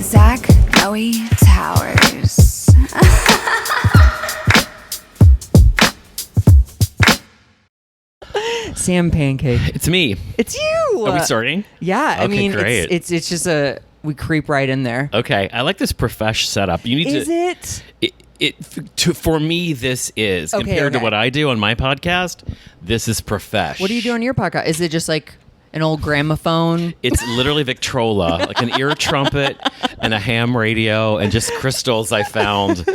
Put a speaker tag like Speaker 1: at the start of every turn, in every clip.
Speaker 1: Zach Noe Towers.
Speaker 2: Sam Pancake.
Speaker 3: It's me.
Speaker 2: It's you.
Speaker 3: Are we starting?
Speaker 2: Yeah, I
Speaker 3: Okay,
Speaker 2: mean,
Speaker 3: great.
Speaker 2: it's just we creep right in there.
Speaker 3: Okay, I like this profesh setup. You need
Speaker 2: Is
Speaker 3: to. For me, this is
Speaker 2: Okay,
Speaker 3: compared to
Speaker 2: okay.
Speaker 3: what I do on my podcast. This is profesh.
Speaker 2: What do you do on your podcast? Is it just like an old gramophone?
Speaker 3: It's literally Victrola, like an ear trumpet and a ham radio, and just crystals I found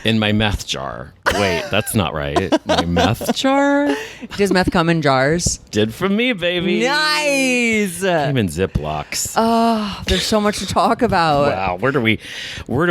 Speaker 3: in my meth jar. Wait, that's not right. My meth jar?
Speaker 2: Does meth come in jars?
Speaker 3: Did from me, baby.
Speaker 2: Nice.
Speaker 3: Came in Ziplocs.
Speaker 2: Oh, there's so much to talk about.
Speaker 3: Wow, where do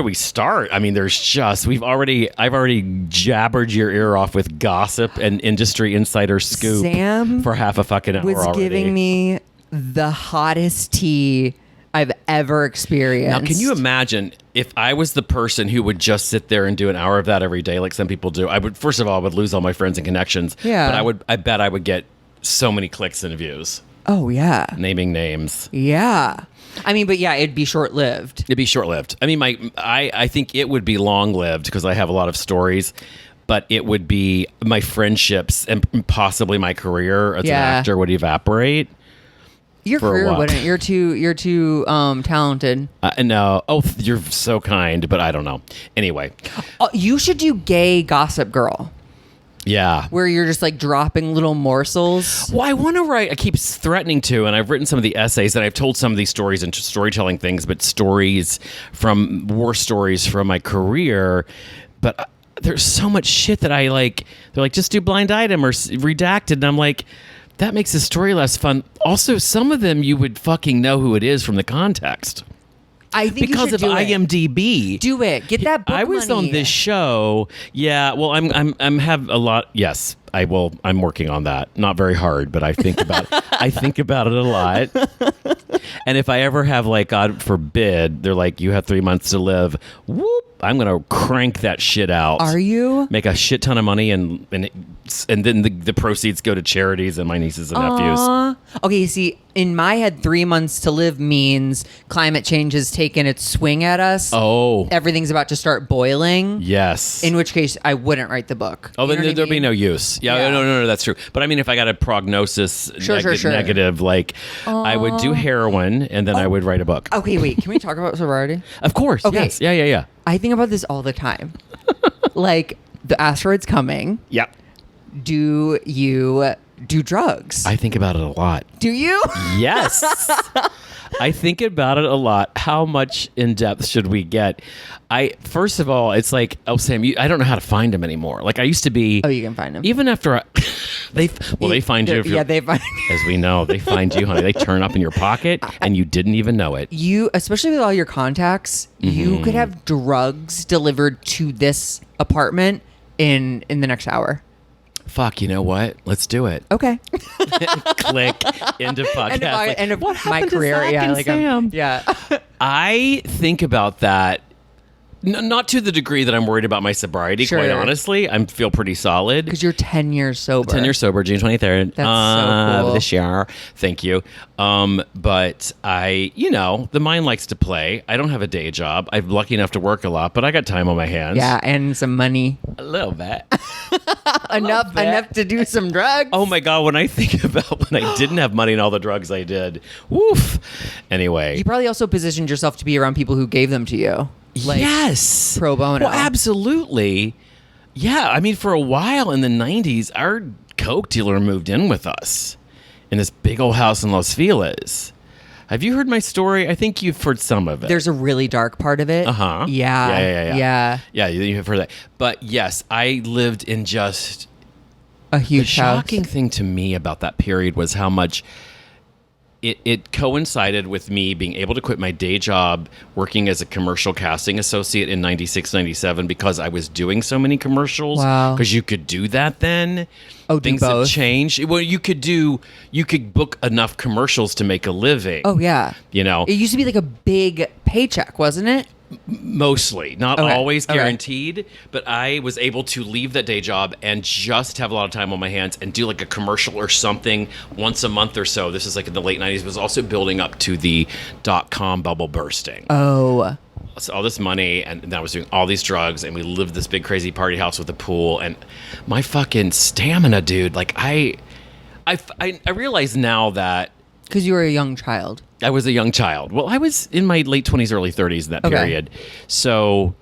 Speaker 3: we start? I mean, I've already jabbered your ear off with gossip and industry insider scoop
Speaker 2: Sam
Speaker 3: for half a fucking hour
Speaker 2: was
Speaker 3: already.
Speaker 2: giving me the hottest tea I've ever experienced.
Speaker 3: Now, can you imagine if I was the person who would just sit there and do an hour of that every day, like some people do? I would, first of all, I would lose all my friends and connections.
Speaker 2: Yeah.
Speaker 3: But I bet I would get so many clicks and views.
Speaker 2: Oh, yeah.
Speaker 3: Naming names.
Speaker 2: Yeah. I mean, but yeah, it'd be short-lived.
Speaker 3: It'd be short-lived. I mean, I think it would be long-lived because I have a lot of stories, but it would be my friendships and possibly my career as an actor would evaporate.
Speaker 2: Your
Speaker 3: for a
Speaker 2: career
Speaker 3: while.
Speaker 2: wouldn't. You're too talented.
Speaker 3: No. Oh, you're so kind, but I don't know. Anyway.
Speaker 2: You should do Gay Gossip Girl,
Speaker 3: Yeah.
Speaker 2: where you're just like dropping little morsels.
Speaker 3: Well, I want to write. I keep threatening to, and I've written some of the essays, and I've told some of these stories and storytelling things, but war stories from my career. But there's so much shit that I like. They're like, just do blind item or redacted, and I'm like, that makes the story less fun. Also, some of them you would fucking know who it is from the context.
Speaker 2: I think
Speaker 3: Because
Speaker 2: you
Speaker 3: of
Speaker 2: should do it.
Speaker 3: IMDb.
Speaker 2: Do it. Get that book
Speaker 3: I was
Speaker 2: money.
Speaker 3: on this show. Yeah, well, I'm have a lot. Yes, I will. I'm working on that. Not very hard, but I think about I think about it a lot. And if I ever have, like, God forbid, they're like, you have 3 months to live. Whoop! I'm gonna crank that shit out.
Speaker 2: Are you?
Speaker 3: Make a shit ton of money, and then the proceeds go to charities and my nieces and nephews.
Speaker 2: Aw. Okay, see, in my head, 3 months to live means climate change has taken its swing at us.
Speaker 3: Oh,
Speaker 2: Everything's about to start boiling.
Speaker 3: yes.
Speaker 2: In which case, I wouldn't write the book.
Speaker 3: Oh,
Speaker 2: You know
Speaker 3: then
Speaker 2: what I
Speaker 3: there'd be
Speaker 2: mean?
Speaker 3: no use. Yeah,
Speaker 2: Yeah.
Speaker 3: no, that's true. But I mean, if I got a prognosis
Speaker 2: Sure.
Speaker 3: negative, like I would do heroin and then I would write a book.
Speaker 2: Okay, wait. Can we talk about sorority?
Speaker 3: Of course.
Speaker 2: Okay.
Speaker 3: Yes. Yeah.
Speaker 2: I think about this all the time. Like, the asteroid's coming.
Speaker 3: Yeah.
Speaker 2: Do you do drugs?
Speaker 3: I think about it a lot.
Speaker 2: Do you?
Speaker 3: Yes. I think about it a lot. How much in depth should we get? First of all, it's like, oh, Sam, I don't know how to find them anymore. Like I used to be.
Speaker 2: Oh, you can find them.
Speaker 3: Even after they find you. If
Speaker 2: Yeah, they find
Speaker 3: as we know, they find you, honey. They turn up in your pocket and you didn't even know it.
Speaker 2: you, especially with all your contacts. You could have drugs delivered to this apartment in the next hour.
Speaker 3: Fuck, you know what? Let's do it.
Speaker 2: Okay.
Speaker 3: Click into podcast.
Speaker 2: End of
Speaker 3: what
Speaker 2: my
Speaker 3: happened to
Speaker 2: career.
Speaker 3: Zach
Speaker 2: Yeah,
Speaker 3: and
Speaker 2: like
Speaker 3: Sam?
Speaker 2: yeah.
Speaker 3: I think about that. Not to the degree that I'm worried about my sobriety,
Speaker 2: Sure.
Speaker 3: quite honestly. I feel pretty solid.
Speaker 2: Because you're 10 years sober.
Speaker 3: 10 years sober, June 23rd.
Speaker 2: That's so cool.
Speaker 3: This year. Thank you. But the mind likes to play. I don't have a day job. I'm lucky enough to work a lot, but I got time on my hands.
Speaker 2: Yeah, and some money.
Speaker 3: A little bit.
Speaker 2: enough to do some drugs.
Speaker 3: Oh my God, when I think about when I didn't have money and all the drugs I did. Woof. Anyway.
Speaker 2: You probably also positioned yourself to be around people who gave them to you. Like,
Speaker 3: yes.
Speaker 2: pro bono.
Speaker 3: Well, absolutely. Yeah. I mean, for a while in the 90s, our Coke dealer moved in with us in this big old house in Los Feliz. Have you heard my story? I think you've heard some of it.
Speaker 2: There's a really dark part of it.
Speaker 3: Uh-huh.
Speaker 2: Yeah.
Speaker 3: Yeah. Yeah, you've heard that. But yes, I lived in just...
Speaker 2: A
Speaker 3: The
Speaker 2: huge house.
Speaker 3: shocking thing to me about that period was how much it coincided with me being able to quit my day job working as a commercial casting associate in 96, 97 because I was doing so many commercials.
Speaker 2: Wow.
Speaker 3: Because you could do that then.
Speaker 2: Oh, do
Speaker 3: Things have
Speaker 2: both?
Speaker 3: changed. Well, you could book enough commercials to make a living.
Speaker 2: Oh, yeah.
Speaker 3: You know?
Speaker 2: It used to be like a big paycheck, wasn't it?
Speaker 3: Mostly, not
Speaker 2: Okay,
Speaker 3: always
Speaker 2: okay.
Speaker 3: guaranteed, but I was able to leave that day job and just have a lot of time on my hands and do like a commercial or something once a month or so. This is like in the late 90s. It was also building up to the .com bubble bursting.
Speaker 2: Oh.
Speaker 3: all this money, and then I was doing all these drugs, and we lived this big crazy party house with a pool, and my fucking stamina, dude. Like I realize now that
Speaker 2: Because you were a young child.
Speaker 3: I was a young child. Well, I was in my late 20s, early 30s in that period. So,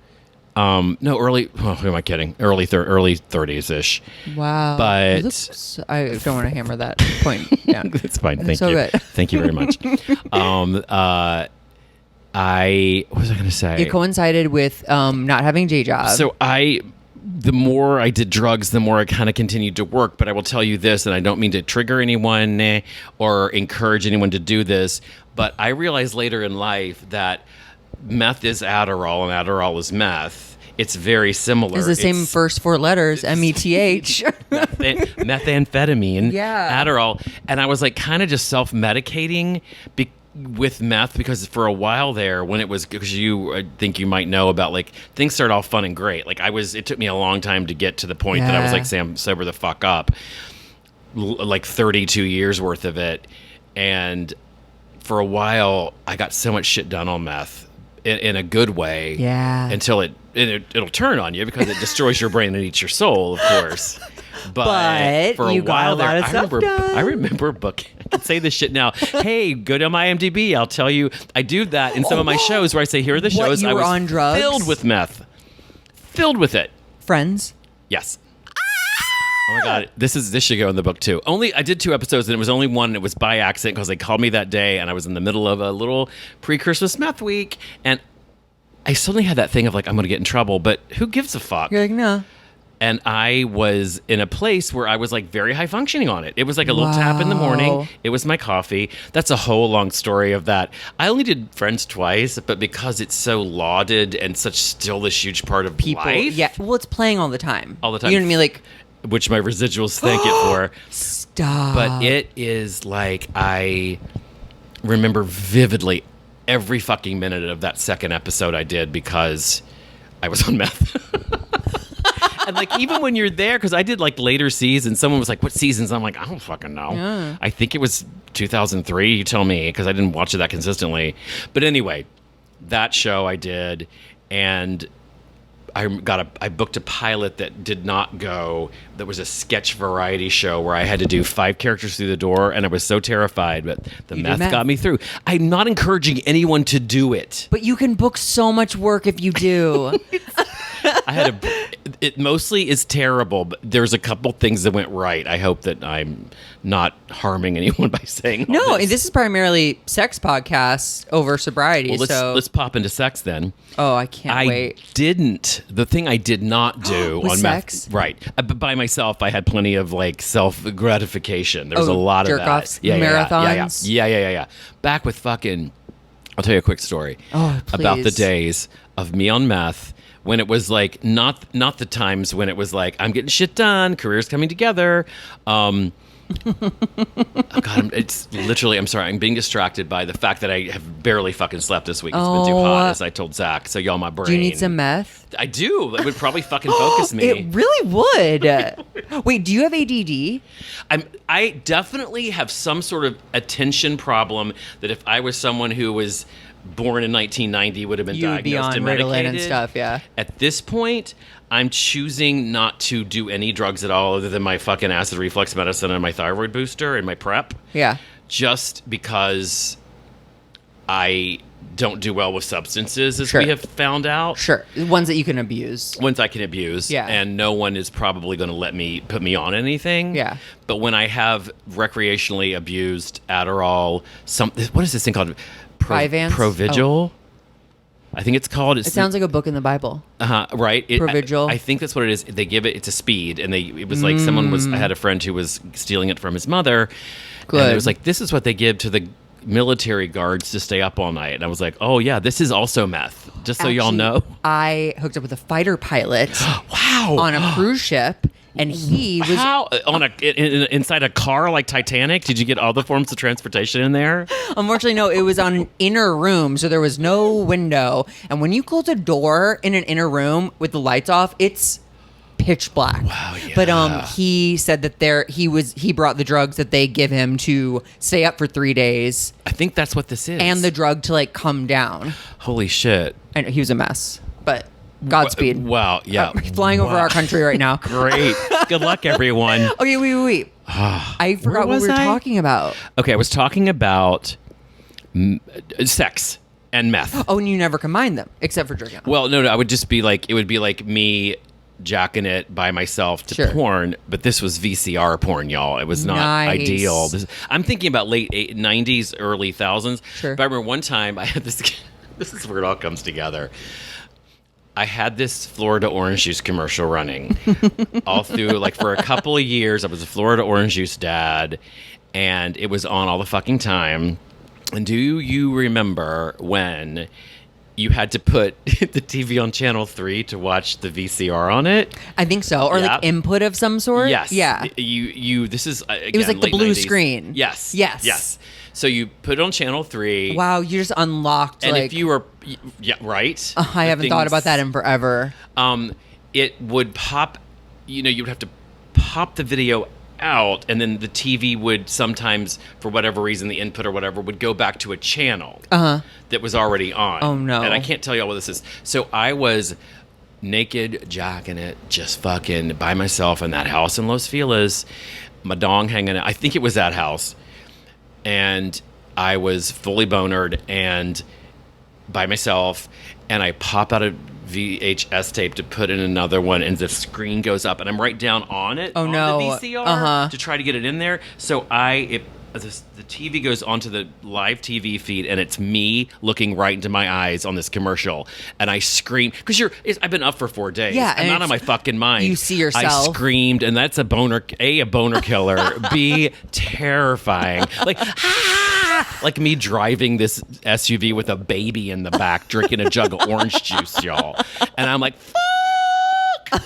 Speaker 3: no, early. Oh, who am I kidding? Early 30s ish.
Speaker 2: Wow.
Speaker 3: But
Speaker 2: I don't want to hammer that point down.
Speaker 3: it's fine. Thank
Speaker 2: so
Speaker 3: you.
Speaker 2: good.
Speaker 3: Thank you very much. What was I going to say?
Speaker 2: It coincided with not having a day job.
Speaker 3: So the more I did drugs, the more I kind of continued to work. But I will tell you this, and I don't mean to trigger anyone or encourage anyone to do this, but I realized later in life that meth is Adderall and Adderall is meth. It's very similar.
Speaker 2: It's the same first four letters, METH.
Speaker 3: Methamphetamine,
Speaker 2: Yeah.
Speaker 3: Adderall. And I was like kind of just self-medicating with meth because for a while there when it was, because I think you might know about like things started off fun and great. Like it took me a long time to get to the point that I was like, Sam, sober the fuck up. Like 32 years worth of it. And for a while I got so much shit done on meth in a good way.
Speaker 2: Yeah.
Speaker 3: Until it'll turn on you because it destroys your brain and eats your soul, of course. But for a
Speaker 2: you got
Speaker 3: while
Speaker 2: a lot
Speaker 3: there,
Speaker 2: of stuff done.
Speaker 3: I remember booking. I can say this shit now. Hey, go to my IMDb. I'll tell you. I do that in some of my shows where I say, here are the shows.
Speaker 2: You
Speaker 3: I
Speaker 2: were
Speaker 3: was
Speaker 2: on drugs?
Speaker 3: filled with meth. Filled with it.
Speaker 2: Friends.
Speaker 3: Yes. Oh my God, this should go in the book too. I did 2 episodes and it was only one. And it was by accident because they called me that day and I was in the middle of a little pre-Christmas meth week and I suddenly had that thing of like, I'm going to get in trouble, but who gives a fuck?
Speaker 2: You're like, no.
Speaker 3: And I was in a place where I was like very high functioning on it. It was like a little tap in the morning. It was my coffee. That's a whole long story of that. I only did Friends twice, but because it's so lauded and such still this huge part of life.
Speaker 2: Yeah. Well, it's playing all the time.
Speaker 3: All the time.
Speaker 2: You know what I mean? Like,
Speaker 3: which my residuals thank it for.
Speaker 2: Stop.
Speaker 3: But it is like I remember vividly every fucking minute of that second episode I did because I was on meth. And like even when you're there, because I did like later seasons, someone was like, what seasons? I'm like, I don't fucking know.
Speaker 2: Yeah.
Speaker 3: I think it was 2003, you tell me, because I didn't watch it that consistently. But anyway, that show I did, and I booked a pilot that did not go. That was a sketch variety show where I had to do 5 characters through the door, and I was so terrified, but the meth got me through. I'm not encouraging anyone to do it.
Speaker 2: But you can book so much work if you do.
Speaker 3: It mostly is terrible, but there's a couple things that went right. I hope that I'm not harming anyone by saying all
Speaker 2: No,
Speaker 3: this.
Speaker 2: this is primarily sex podcasts over sobriety.
Speaker 3: Well, let's pop into sex then.
Speaker 2: Oh, I can't wait.
Speaker 3: The thing I did not do
Speaker 2: With
Speaker 3: on
Speaker 2: sex?
Speaker 3: meth, right? By myself, I had plenty of like self gratification. There was a lot of that.
Speaker 2: Jerk-offs, marathons?
Speaker 3: Yeah. Back with fucking. I'll tell you a quick story about the
Speaker 2: please.
Speaker 3: days of me on meth. When it was like not the times when it was like I'm getting shit done, careers coming together. Oh God, it's literally. I'm sorry. I'm being distracted by the fact that I have barely fucking slept this week. It's been too hot, as I told Zach. So y'all, my brain.
Speaker 2: Do you need some meth?
Speaker 3: I do. It would probably fucking focus me.
Speaker 2: It really would. Wait, do you have ADD?
Speaker 3: I definitely have some sort of attention problem that if I was someone who was born in 1990 would have been
Speaker 2: You would be
Speaker 3: diagnosed
Speaker 2: on
Speaker 3: and
Speaker 2: Ritalin
Speaker 3: medicated.
Speaker 2: and stuff, yeah.
Speaker 3: At this point, I'm choosing not to do any drugs at all other than my fucking acid reflux medicine and my thyroid booster and my PrEP.
Speaker 2: Yeah.
Speaker 3: Just because I don't do well with substances, as
Speaker 2: Sure.
Speaker 3: we have found out.
Speaker 2: Sure. Ones that you can abuse.
Speaker 3: Ones I can abuse.
Speaker 2: Yeah.
Speaker 3: And no one is probably going to put me on anything.
Speaker 2: Yeah.
Speaker 3: But when I have recreationally abused Adderall, what is this thing called?
Speaker 2: Vyvanse?
Speaker 3: Provigil. I think it's called.
Speaker 2: It sounds like a book in the Bible.
Speaker 3: Right.
Speaker 2: Provigil.
Speaker 3: I think that's what it is. They give it. It's a speed, and it was like I had a friend who was stealing it from his mother.
Speaker 2: Good.
Speaker 3: And it was like, this is what they give to the military guards to stay up all night. And I was like, oh yeah, this is also meth. Just so y'all know.
Speaker 2: I hooked up with a fighter pilot.
Speaker 3: Wow.
Speaker 2: On a cruise ship, and he was
Speaker 3: How inside a car like Titanic? Did you get all the forms of transportation in there?
Speaker 2: Unfortunately, no, it was on an inner room, so there was no window. And when you close a door in an inner room with the lights off, it's pitch black.
Speaker 3: Wow, yeah.
Speaker 2: But he said that he brought the drugs that they give him to stay up for 3 days
Speaker 3: I think that's what this is.
Speaker 2: and the drug to like come down.
Speaker 3: Holy shit.
Speaker 2: And he was a mess. But Godspeed.
Speaker 3: Wow, yeah.
Speaker 2: Flying over our country right now.
Speaker 3: Great. Good luck, everyone.
Speaker 2: Okay, wait. I forgot what
Speaker 3: was
Speaker 2: we were
Speaker 3: I?
Speaker 2: talking about.
Speaker 3: Okay, I was talking about sex and meth.
Speaker 2: Oh, and you never combine them except for jerking off.
Speaker 3: Well, no, I would just be like, it would be like me jacking it by myself to
Speaker 2: Sure.
Speaker 3: porn, but this was VCR porn, y'all. It was not
Speaker 2: Nice.
Speaker 3: ideal. I'm thinking about late 90s, early thousands.
Speaker 2: Sure.
Speaker 3: But I remember one time I had this, this is where it all comes together. I had this Florida orange juice commercial running all through, like for a couple of years. I was a Florida orange juice dad, and it was on all the fucking time. And do you remember when you had to put the TV on channel 3 to watch the VCR on it?
Speaker 2: I think so. Or
Speaker 3: Yeah.
Speaker 2: like input of some sort?
Speaker 3: Yes.
Speaker 2: Yeah.
Speaker 3: This is, again,
Speaker 2: It was like the
Speaker 3: late
Speaker 2: blue
Speaker 3: 90s.
Speaker 2: screen.
Speaker 3: Yes.
Speaker 2: Yes.
Speaker 3: Yes. So you put it on channel 3.
Speaker 2: Wow, you just unlocked
Speaker 3: And
Speaker 2: like
Speaker 3: if you were, yeah, right.
Speaker 2: I
Speaker 3: The
Speaker 2: haven't thought
Speaker 3: things-
Speaker 2: about that in forever.
Speaker 3: It would pop, you would have to pop the video out, and then the TV would sometimes, for whatever reason, the input or whatever, would go back to a channel that was already on.
Speaker 2: Oh, no.
Speaker 3: And I can't tell y'all what this is. So I was naked, jacking it, just fucking by myself in that house in Los Feliz, my dong hanging out. I think it was that house. And I was fully bonered and by myself, and I pop out a VHS tape to put in another one, and the screen goes up, and I'm right down on it.
Speaker 2: Oh,
Speaker 3: on
Speaker 2: no.
Speaker 3: the VCR to try to get it in there. So the TV goes onto the live TV feed, and it's me looking right into my eyes on this commercial, and I scream because I've been up for 4 days.
Speaker 2: Yeah,
Speaker 3: I'm
Speaker 2: and
Speaker 3: not on my fucking mind.
Speaker 2: you see yourself.
Speaker 3: I screamed, and that's a boner killer. B, terrifying. Like me driving this SUV with a baby in the back, drinking a jug of orange juice, y'all. And I'm like, fuck!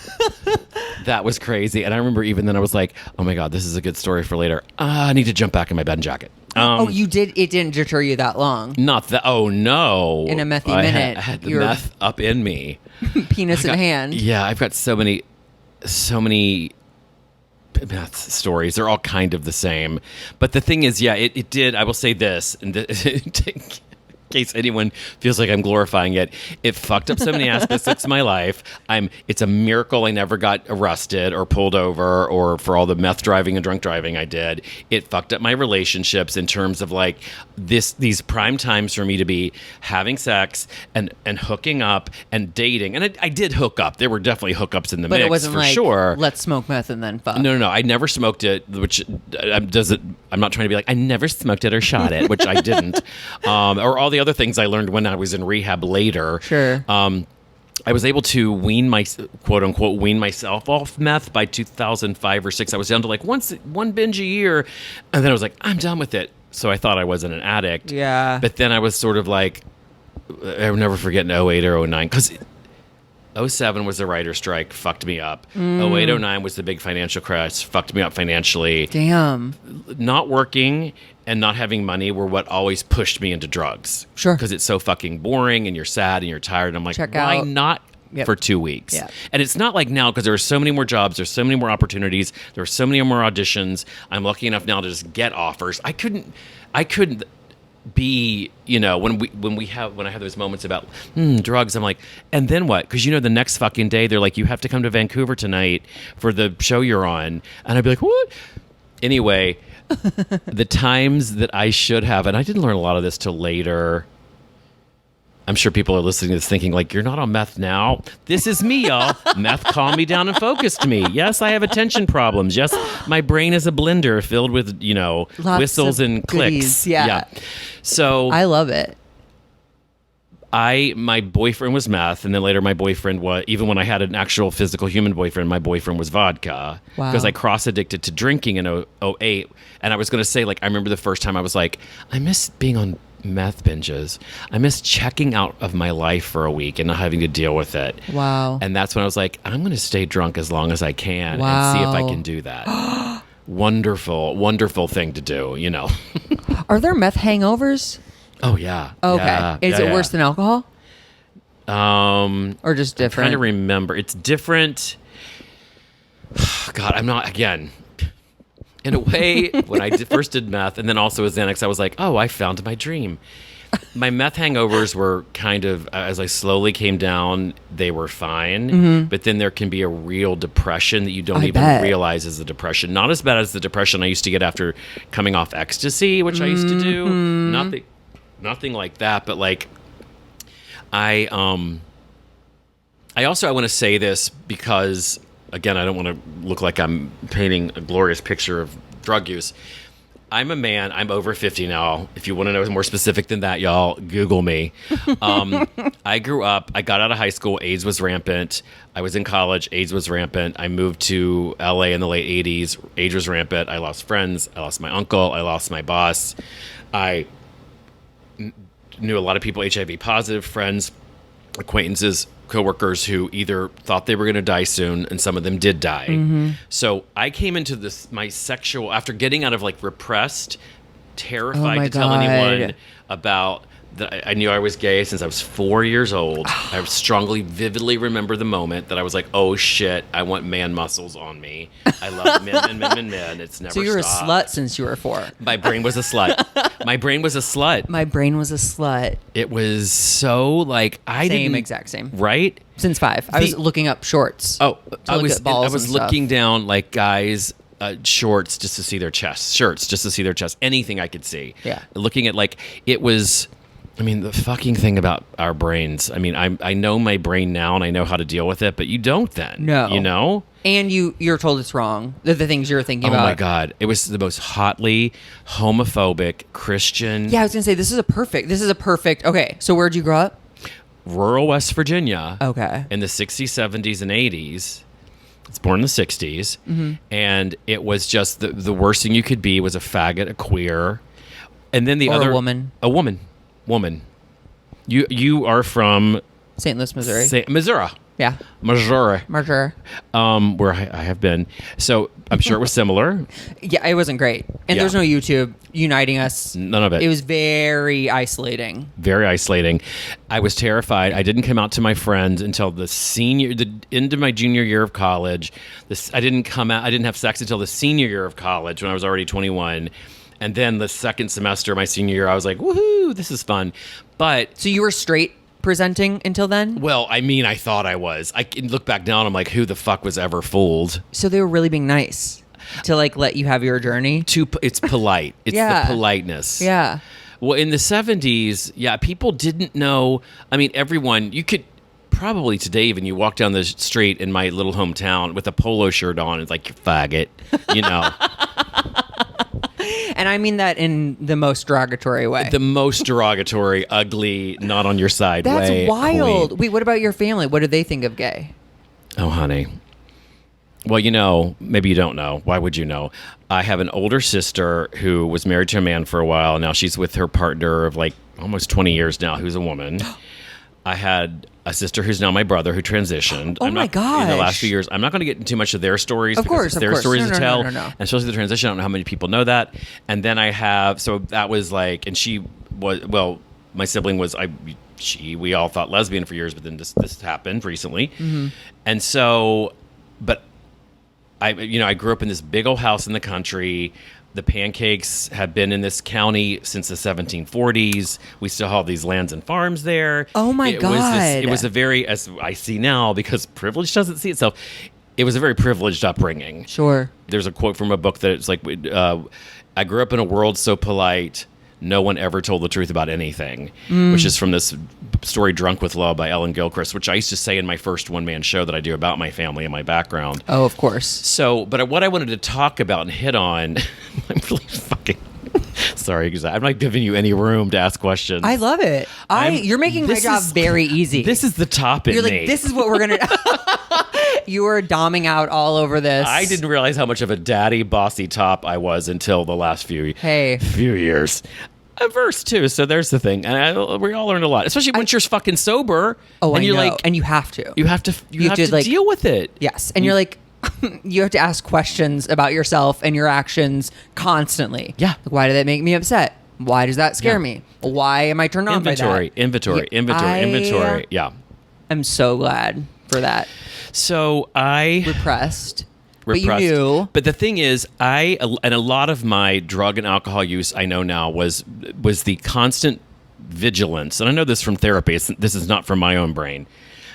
Speaker 3: That was crazy. And I remember even then I was like, oh my God, this is a good story for later. I need to jump back in my bed and jacket.
Speaker 2: You did. It didn't deter you that long.
Speaker 3: Not that. Oh no!
Speaker 2: In a methy
Speaker 3: I
Speaker 2: minute,
Speaker 3: I had the
Speaker 2: you're-
Speaker 3: meth up in me.
Speaker 2: Penis in hand.
Speaker 3: Yeah, I've got so many meth stories. They're all kind of the same. But the thing is, yeah, it did. I will say this, and in case anyone feels like I'm glorifying it, it fucked up so many aspects of my life. It's a miracle I never got arrested or pulled over or for all the meth driving and drunk driving I did. It fucked up my relationships in terms of like these prime times for me to be having sex and hooking up and dating. And I did hook up. There were definitely hookups in the
Speaker 2: But
Speaker 3: mix
Speaker 2: it wasn't
Speaker 3: for
Speaker 2: like,
Speaker 3: sure.
Speaker 2: let's smoke meth and then fuck.
Speaker 3: No. I never smoked it, which I'm not trying to be like, I never smoked it or shot it, which I didn't. Or all the other things I learned when I was in rehab later.
Speaker 2: Sure.
Speaker 3: I was able to quote unquote wean myself off meth by 2005 or 6. I was down to like one binge a year, and then I was like, I'm done with it. So I thought I wasn't an addict.
Speaker 2: Yeah.
Speaker 3: But then I was sort of like, I'll never forget in 08 or 09 because 07 was the writer's strike, fucked me up. 08, 09 was the big financial crash, fucked me up financially.
Speaker 2: Damn.
Speaker 3: Not working and not having money were what always pushed me into drugs.
Speaker 2: Sure.
Speaker 3: Because it's so fucking boring and you're sad and you're tired. And I'm like,
Speaker 2: Check
Speaker 3: why
Speaker 2: out.
Speaker 3: not
Speaker 2: Yep.
Speaker 3: for 2 weeks?
Speaker 2: Yeah.
Speaker 3: And it's not like now because there are so many more jobs, there's so many more opportunities, there are so many more auditions. I'm lucky enough now to just get offers. I couldn't be, when I have those moments about drugs, I'm like, and then what? Because the next fucking day they're like, you have to come to Vancouver tonight for the show you're on, and I'd be like, what? Anyway, the times that I should have, and I didn't learn a lot of this till later. I'm sure people are listening to this thinking like, you're not on meth now. This is me, y'all. Meth calmed me down and focused me. Yes, I have attention problems. Yes, my brain is a blender filled with,
Speaker 2: Lots
Speaker 3: whistles
Speaker 2: of
Speaker 3: and
Speaker 2: goodies,
Speaker 3: clicks.
Speaker 2: yeah.
Speaker 3: So
Speaker 2: I love it.
Speaker 3: my boyfriend was meth, and then later my boyfriend was, even when I had an actual physical human boyfriend, my boyfriend was vodka.
Speaker 2: Wow.
Speaker 3: Because I cross-addicted to drinking in 08. And I was going to say, like, I remember the first time I was like, I miss being on meth binges. I miss checking out of my life for a week and not having to deal with it.
Speaker 2: Wow.
Speaker 3: And that's when I was like, I'm going to stay drunk as long as I can and see if I
Speaker 2: Wow.
Speaker 3: can do that. Wonderful, wonderful thing to do,
Speaker 2: Are there meth hangovers?
Speaker 3: Oh, yeah.
Speaker 2: Okay.
Speaker 3: Yeah,
Speaker 2: Is
Speaker 3: yeah,
Speaker 2: it worse than alcohol?
Speaker 3: yeah.
Speaker 2: Or just different?
Speaker 3: Trying to remember. It's different. God, I'm not, again, in a way, when I first did meth and then also with Xanax, I was like, oh, I found my dream. My meth hangovers were kind of, as I slowly came down, they were fine. But then there can be a real depression that you don't even realize is a depression. Not as bad as the depression I used to get after coming off ecstasy, which I used to do. Nothing like that. But like, I want to say this because, again, I don't want to look like I'm painting a glorious picture of drug use. I'm a man. I'm over 50 now. If you want to know more specific than that, y'all, Google me. I grew up. I got out of high school. AIDS was rampant. I was in college. AIDS was rampant. I moved to LA in the late 80s. AIDS was rampant. I lost friends. I lost my uncle. I lost my boss. I knew a lot of people HIV positive, friends, acquaintances, coworkers who either thought they were going to die soon, and some of them did die. So I came into this, my sexual, after getting out of like repressed, terrified to tell anyone about that. I knew I was gay since I was 4 years old. I strongly, vividly remember the moment that I was like, oh shit, I want man muscles on me. I love men. It's never stopped.
Speaker 2: So you were a slut since you were 4.
Speaker 3: My brain was a slut. My brain was a slut.
Speaker 2: My brain was a slut.
Speaker 3: It was so like
Speaker 2: Exact same.
Speaker 3: Right?
Speaker 2: Since 5. I was looking up shorts.
Speaker 3: Oh, I
Speaker 2: balls
Speaker 3: was looking down like guys' shorts just to see their chests, shirts just to see their chests, anything I could see.
Speaker 2: Yeah.
Speaker 3: Looking at like, it was, I mean, the fucking thing about our brains. I mean, I know my brain now and I know how to deal with it, but you don't then.
Speaker 2: No.
Speaker 3: You know?
Speaker 2: And you're told it's wrong. The things you're thinking about.
Speaker 3: Oh my God. It was the most hotly homophobic Christian.
Speaker 2: Yeah, I was going to say, this is a perfect. Okay, so where'd you grow up?
Speaker 3: Rural West Virginia.
Speaker 2: Okay.
Speaker 3: In the 60s, 70s, and 80s. It's born in the 60s. And it was just the worst thing you could be was a faggot, a queer. And then
Speaker 2: a woman.
Speaker 3: A woman. You are from
Speaker 2: St. Louis, Missouri.
Speaker 3: Missouri.
Speaker 2: Yeah.
Speaker 3: Missouri.
Speaker 2: Where
Speaker 3: I have been. So I'm sure it was similar.
Speaker 2: Yeah, it wasn't great. And there's no YouTube uniting us.
Speaker 3: None of it.
Speaker 2: It was very isolating.
Speaker 3: Very isolating. I was terrified. I didn't come out to my friends until the end of my junior year of college. I didn't have sex until the senior year of college when I was already 21. And then the second semester of my senior year, I was like, woohoo, this is fun. But
Speaker 2: so you were straight presenting until then?
Speaker 3: Well, I mean, I thought I was. I can look back down, I'm like, who the fuck was ever fooled?
Speaker 2: So they were really being nice to like let you have your journey?
Speaker 3: It's polite. It's the politeness.
Speaker 2: Yeah.
Speaker 3: Well, in the 70s, people didn't know. I mean, everyone, you could probably today even you walk down the street in my little hometown with a polo shirt on, it's like, you faggot, you know.
Speaker 2: And I mean that in the most derogatory way.
Speaker 3: The most derogatory, ugly, not on your side
Speaker 2: That's
Speaker 3: way.
Speaker 2: That's wild.
Speaker 3: Queen.
Speaker 2: Wait, what about your family? What do they think of gay?
Speaker 3: Oh, honey. Well, you know, maybe you don't know. Why would you know? I have an older sister who was married to a man for a while. Now she's with her partner of like almost 20 years now, who's a woman. I had a sister who's now my brother who transitioned.
Speaker 2: Oh my gosh.
Speaker 3: In the last few years. I'm not going to get into too much of their stories.
Speaker 2: Of course,
Speaker 3: it's their stories to tell.
Speaker 2: No.
Speaker 3: And especially the transition. I don't know how many people know that. And then I have, so that was like, and she was, well, my sibling was, we all thought lesbian for years, but then this happened recently. Mm-hmm. And so, but I grew up in this big old house in the country. The Pancakes have been in this county since the 1740s. We still have these lands and farms there.
Speaker 2: Oh my God.
Speaker 3: It was a very, as I see now, because privilege doesn't see itself, it was a very privileged upbringing.
Speaker 2: Sure.
Speaker 3: There's a quote from a book that it's like, I grew up in a world so polite, no one ever told the truth about anything, which is from this story Drunk with Love by Ellen Gilchrist, which I used to say in my first one-man show that I do about my family and my background.
Speaker 2: Oh, of course.
Speaker 3: So, but what I wanted to talk about and hit on, I'm really fucking sorry, because I'm not giving you any room to ask questions.
Speaker 2: I love it. You're making my job very easy.
Speaker 3: This is the topic.
Speaker 2: You're like, this is what we're going to You were doming out all over this.
Speaker 3: I didn't realize how much of a daddy bossy top I was until the last few years. Averse too, so there's the thing, and we all learned a lot, especially once you're fucking sober.
Speaker 2: Oh,
Speaker 3: and
Speaker 2: I
Speaker 3: you're
Speaker 2: know.
Speaker 3: like,
Speaker 2: and you have to.
Speaker 3: You have to like, deal with it.
Speaker 2: Yes, and you're like, you have to ask questions about yourself and your actions constantly.
Speaker 3: Yeah.
Speaker 2: Like, why did that make me upset? Why does that scare me? Why am I turned on by that?
Speaker 3: Inventory. Yeah.
Speaker 2: I'm so glad for that.
Speaker 3: So I
Speaker 2: repressed. But you
Speaker 3: repressed.
Speaker 2: knew.
Speaker 3: But the thing is, and a lot of my drug and alcohol use, I know now, was the constant vigilance. And I know this from therapy. This is not from my own brain.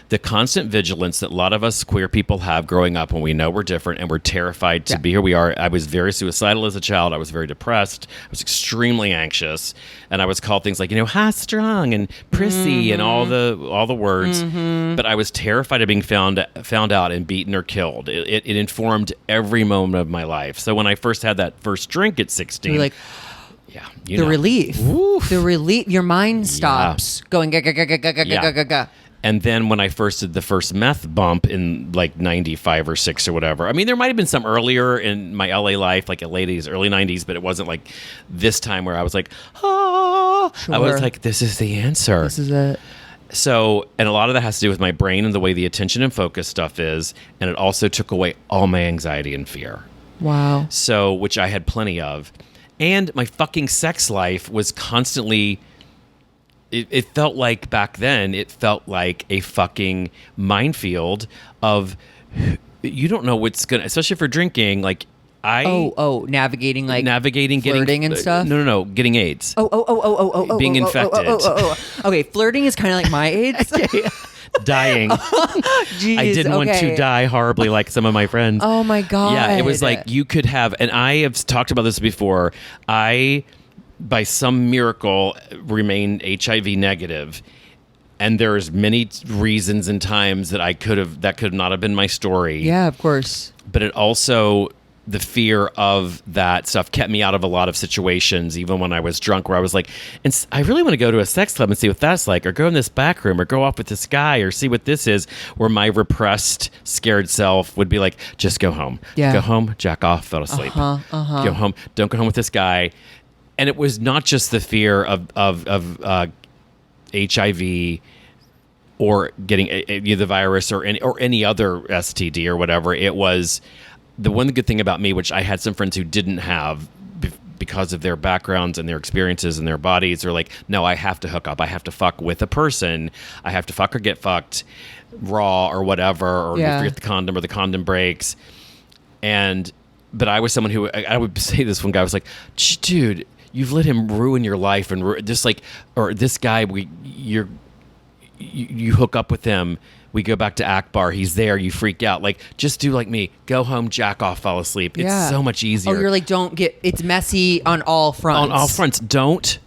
Speaker 3: The constant vigilance that a lot of us queer people have growing up when we know we're different and we're terrified to be here we are. I was very suicidal as a child. I was very depressed. I was extremely anxious. And I was called things like, high strung and prissy and all the words. But I was terrified of being found out and beaten or killed. It informed every moment of my life. So when I first had that first drink at 16,
Speaker 2: You're like,
Speaker 3: yeah,
Speaker 2: the relief.
Speaker 3: Oof.
Speaker 2: The relief. Your mind stops going ga ga ga ga ga ga ga ga ga.
Speaker 3: And then when I first did the first meth bump in like 95 or 6 or whatever, I mean, there might have been some earlier in my LA life, like early 90s, but it wasn't like this time where I was like, I was like, this is the answer.
Speaker 2: This is it.
Speaker 3: So, and a lot of that has to do with my brain and the way the attention and focus stuff is. And it also took away all my anxiety and fear.
Speaker 2: Wow.
Speaker 3: So, which I had plenty of. And my fucking sex life was constantly... It felt like back then, it felt like a fucking minefield of you don't know what's gonna, especially for drinking. Like
Speaker 2: navigating
Speaker 3: flirting,
Speaker 2: getting and stuff.
Speaker 3: No, getting AIDS. Being infected.
Speaker 2: Okay, flirting is kind of like my AIDS.
Speaker 3: Dying.
Speaker 2: Jeez,
Speaker 3: I didn't want to die horribly like some of my friends.
Speaker 2: Oh my God.
Speaker 3: Yeah, it was like you could have, and I have talked about this before. By some miracle, remain HIV negative. And there's many reasons and times that could not have been my story.
Speaker 2: Yeah, of course.
Speaker 3: But it also, the fear of that stuff kept me out of a lot of situations, even when I was drunk, where I was like, I really want to go to a sex club and see what that's like, or go in this back room, or go off with this guy, or see what this is, where my repressed, scared self would be like, just go home.
Speaker 2: Yeah.
Speaker 3: Go home, jack off, fell asleep. Go home, don't go home with this guy. And it was not just the fear of HIV or getting the virus or any other STD or whatever. It was the one good thing about me, which I had some friends who didn't have because of their backgrounds and their experiences and their bodies. Are like, no, I have to hook up. I have to fuck with a person. I have to fuck or get fucked raw or whatever, or you forget the condom or the condom breaks. But I was someone who, I would say this one guy was like, dude, you've let him ruin your life, and just like, or this guy, you hook up with him, we go back to Akbar, he's there, you freak out, like, just do like me, go home, jack off, fall asleep. It's so much easier.
Speaker 2: Oh, you're like, it's messy on all fronts.
Speaker 3: On all fronts. Don't.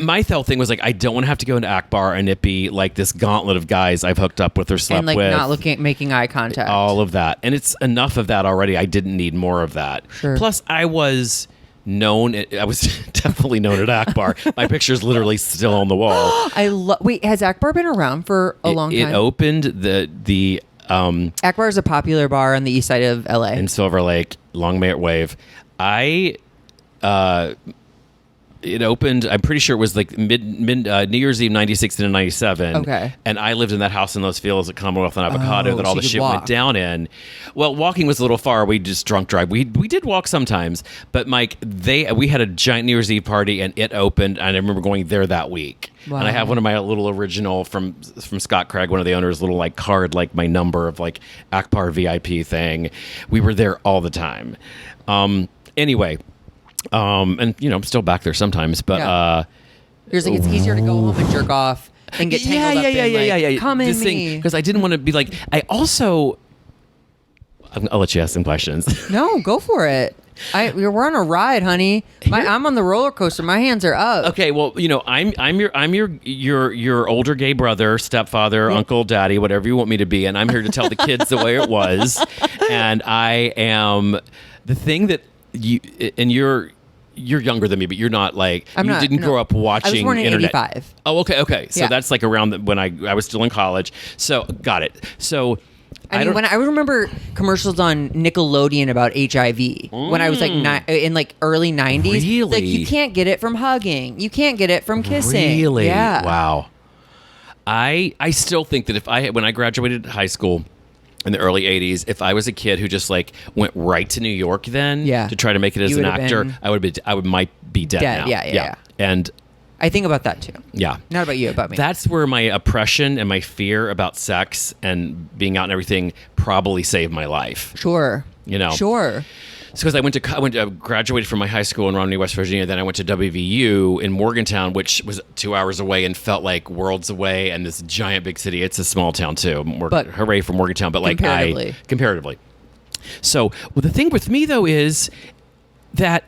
Speaker 3: My whole thing was like, I don't want to have to go into Akbar and it be like this gauntlet of guys I've hooked up with or slept with.
Speaker 2: And like not making eye contact.
Speaker 3: All of that. And it's enough of that already. I didn't need more of that.
Speaker 2: Sure.
Speaker 3: Plus, I was definitely known at Akbar. My picture's literally still on the wall.
Speaker 2: Wait, has Akbar been around for a long time?
Speaker 3: It opened the
Speaker 2: Akbar is a popular bar on the east side of LA.
Speaker 3: in Silver Lake, Long May It Wave. It opened, I'm pretty sure it was like mid New Year's Eve 96 to 97.
Speaker 2: Okay.
Speaker 3: And I lived in that house in those fields at Commonwealth and Avocado that all
Speaker 2: so
Speaker 3: the
Speaker 2: you
Speaker 3: shit
Speaker 2: could
Speaker 3: went
Speaker 2: walk.
Speaker 3: down in. Well, walking was a little far. We just drunk drive. We did walk sometimes, but Mike, we had a giant New Year's Eve party and it opened, and I remember going there that week.
Speaker 2: Wow.
Speaker 3: And I have one of my little original from Scott Craig, one of the owners, little like card, like my number of like Akbar VIP thing. We were there all the time. Anyway. And I'm still back there sometimes, but
Speaker 2: You're like, it's easier to go home and jerk off and get tangled up in come in me.
Speaker 3: Because I didn't want to be like, I'll let you ask some questions.
Speaker 2: No, go for it. We're on a ride, honey. I'm on the roller coaster. My hands are up.
Speaker 3: Okay, well, I'm your older gay brother, stepfather, uncle, daddy, whatever you want me to be, and I'm here to tell the kids the way it was. And I am the thing that you're younger than me, but you're not like didn't grow up watching.
Speaker 2: I was born in
Speaker 3: internet.
Speaker 2: 85.
Speaker 3: Oh, okay. So that's like around when I was still in college. So got it. So.
Speaker 2: I remember commercials on Nickelodeon about HIV when I was like in like early 90s.
Speaker 3: Really?
Speaker 2: Like, you can't get it from hugging. You can't get it from kissing.
Speaker 3: Really?
Speaker 2: Yeah.
Speaker 3: Wow. I still think that when I graduated high school in the early 80s, if I was a kid who just like went right to New York then to try to make it as an actor, I might be dead now.
Speaker 2: Yeah.
Speaker 3: And
Speaker 2: I think about that too.
Speaker 3: Yeah.
Speaker 2: Not about you, about me.
Speaker 3: That's where my oppression and my fear about sex and being out and everything probably saved my life.
Speaker 2: Sure.
Speaker 3: You know?
Speaker 2: Sure.
Speaker 3: It's because I graduated from my high school in Romney, West Virginia. Then I went to WVU in Morgantown, which was 2 hours away and felt like worlds away. And this giant big city. It's a small town too.
Speaker 2: But
Speaker 3: hooray for Morgantown. But like comparatively. So the thing with me though is that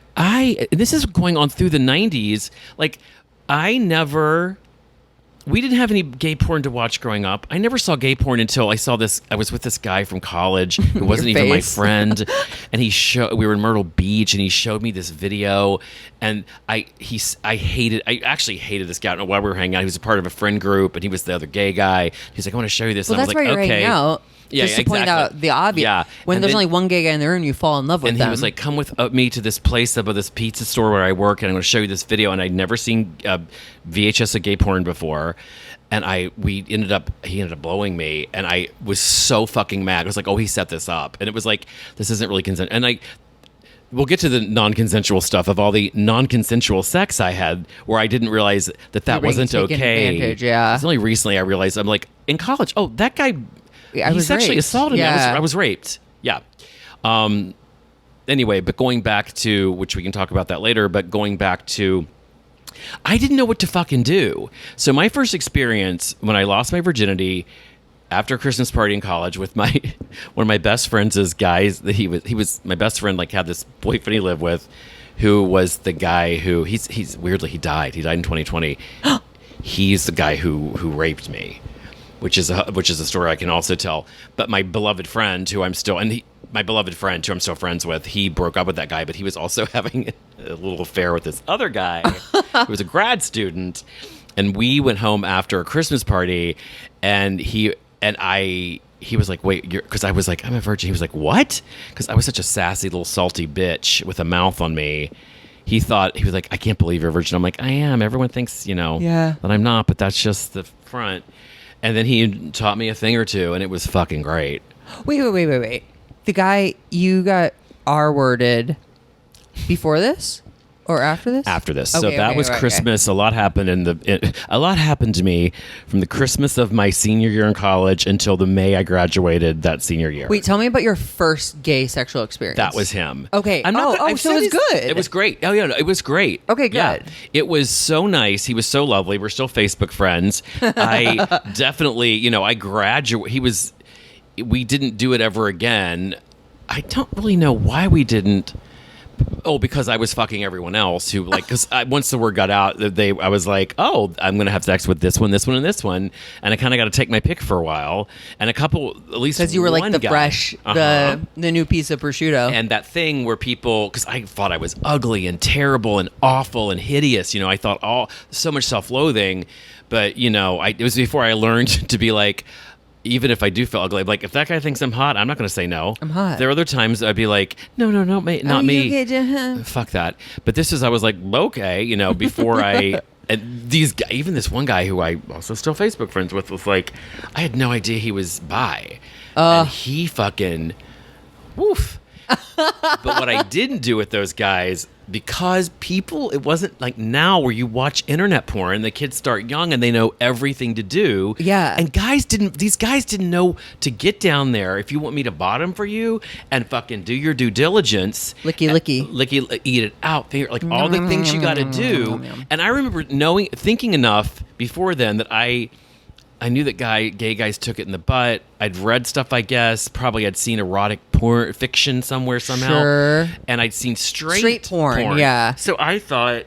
Speaker 3: this is going on through the 90s. Like we didn't have any gay porn to watch growing up. I never saw gay porn until I saw this. I was with this guy from college who wasn't even my friend, and we were in Myrtle Beach, and he showed me this video, and I actually hated this guy. I don't know why we were hanging out. He was a part of a friend group, and he was the other gay guy. He's like, I want to show you this.
Speaker 2: Well,
Speaker 3: and
Speaker 2: that's
Speaker 3: I was
Speaker 2: why
Speaker 3: like,
Speaker 2: you're
Speaker 3: okay.
Speaker 2: hanging out.
Speaker 3: Yeah,
Speaker 2: just to point out the obvious.
Speaker 3: Yeah.
Speaker 2: When
Speaker 3: And
Speaker 2: there's
Speaker 3: then-
Speaker 2: only one gay guy in the room, you fall in love with
Speaker 3: and
Speaker 2: them.
Speaker 3: he was like, come with me to this place above this pizza store where I work, and I'm going to show you this video. And I'd never seen VHS of gay porn before. And he ended up blowing me, and I was so fucking mad. I was like, oh, he set this up. And it was like, this isn't really consent. And we'll get to the non-consensual stuff of all the non-consensual sex I had where I didn't realize that wasn't okay.
Speaker 2: Advantage, yeah.
Speaker 3: It's only recently I realized, I'm like, in college, oh, that guy,
Speaker 2: I
Speaker 3: he
Speaker 2: was
Speaker 3: sexually
Speaker 2: raped.
Speaker 3: assaulted me.
Speaker 2: Yeah.
Speaker 3: I was raped. Yeah. Anyway, but going back to, which we can talk about that later, but going back to, I didn't know what to fucking do. So my first experience when I lost my virginity after a Christmas party in college with one of my best friends is guys. He was my best friend. Like had this boyfriend he lived with, who was the guy who he's weirdly he died. He died in 2020. He's the guy who raped me, which is a story I can also tell. But my beloved friend who I'm still friends with, he broke up with that guy, but he was also having a little affair with this other guy who was a grad student. And we went home after a Christmas party, and he was like, wait, because I was like, I'm a virgin. He was like, what? Because I was such a sassy little salty bitch with a mouth on me. He was like, I can't believe you're a virgin. I'm like, I am. Everyone thinks, that I'm not, but that's just the front. And then he taught me a thing or two, and it was fucking great.
Speaker 2: Wait. The guy you got R-worded before this or after this?
Speaker 3: After this. So that was Christmas. A lot happened a lot happened to me from the Christmas of my senior year in college until the May I graduated that senior year.
Speaker 2: Wait, tell me about your first gay sexual experience.
Speaker 3: That was him.
Speaker 2: Okay.
Speaker 3: So
Speaker 2: it was good.
Speaker 3: It was great. Oh, yeah, no, it was great.
Speaker 2: Okay, good.
Speaker 3: Yeah. It was so nice. He was so lovely. We're still Facebook friends. I definitely, I graduated. We didn't do it ever again. I don't really know why we didn't. Oh, because I was fucking everyone else who because once the word got out, I was like, oh, I'm going to have sex with this one, and this one. And I kind of got to take my pick for a while. And at least
Speaker 2: because you were like the
Speaker 3: guy,
Speaker 2: fresh, the new piece of prosciutto.
Speaker 3: And that thing where because I thought I was ugly and terrible and awful and hideous. I thought so much self-loathing. But, it was before I learned to be like, even if I do feel ugly, like if that guy thinks I'm hot, I'm not going to say no.
Speaker 2: I'm hot.
Speaker 3: There are other times I'd be like, no, mate, not me. Fuck that. But I was like, okay, before and these guys, even this one guy who I also still Facebook friends with was like, I had no idea he was bi. And he fucking, woof. But what I didn't do with those guys, because it wasn't like now where you watch internet porn, the kids start young and they know everything to do.
Speaker 2: Yeah.
Speaker 3: And these guys didn't know to get down there. If you want me to bottom for you and fucking do your due diligence.
Speaker 2: Licky.
Speaker 3: Eat it out. Like all the things you got to do. And I remember thinking enough before then that I knew that gay guys took it in the butt. I'd read stuff, I guess. Probably I'd seen erotic porn fiction somewhere somehow.
Speaker 2: Sure.
Speaker 3: And I'd seen straight
Speaker 2: porn. Yeah.
Speaker 3: So I thought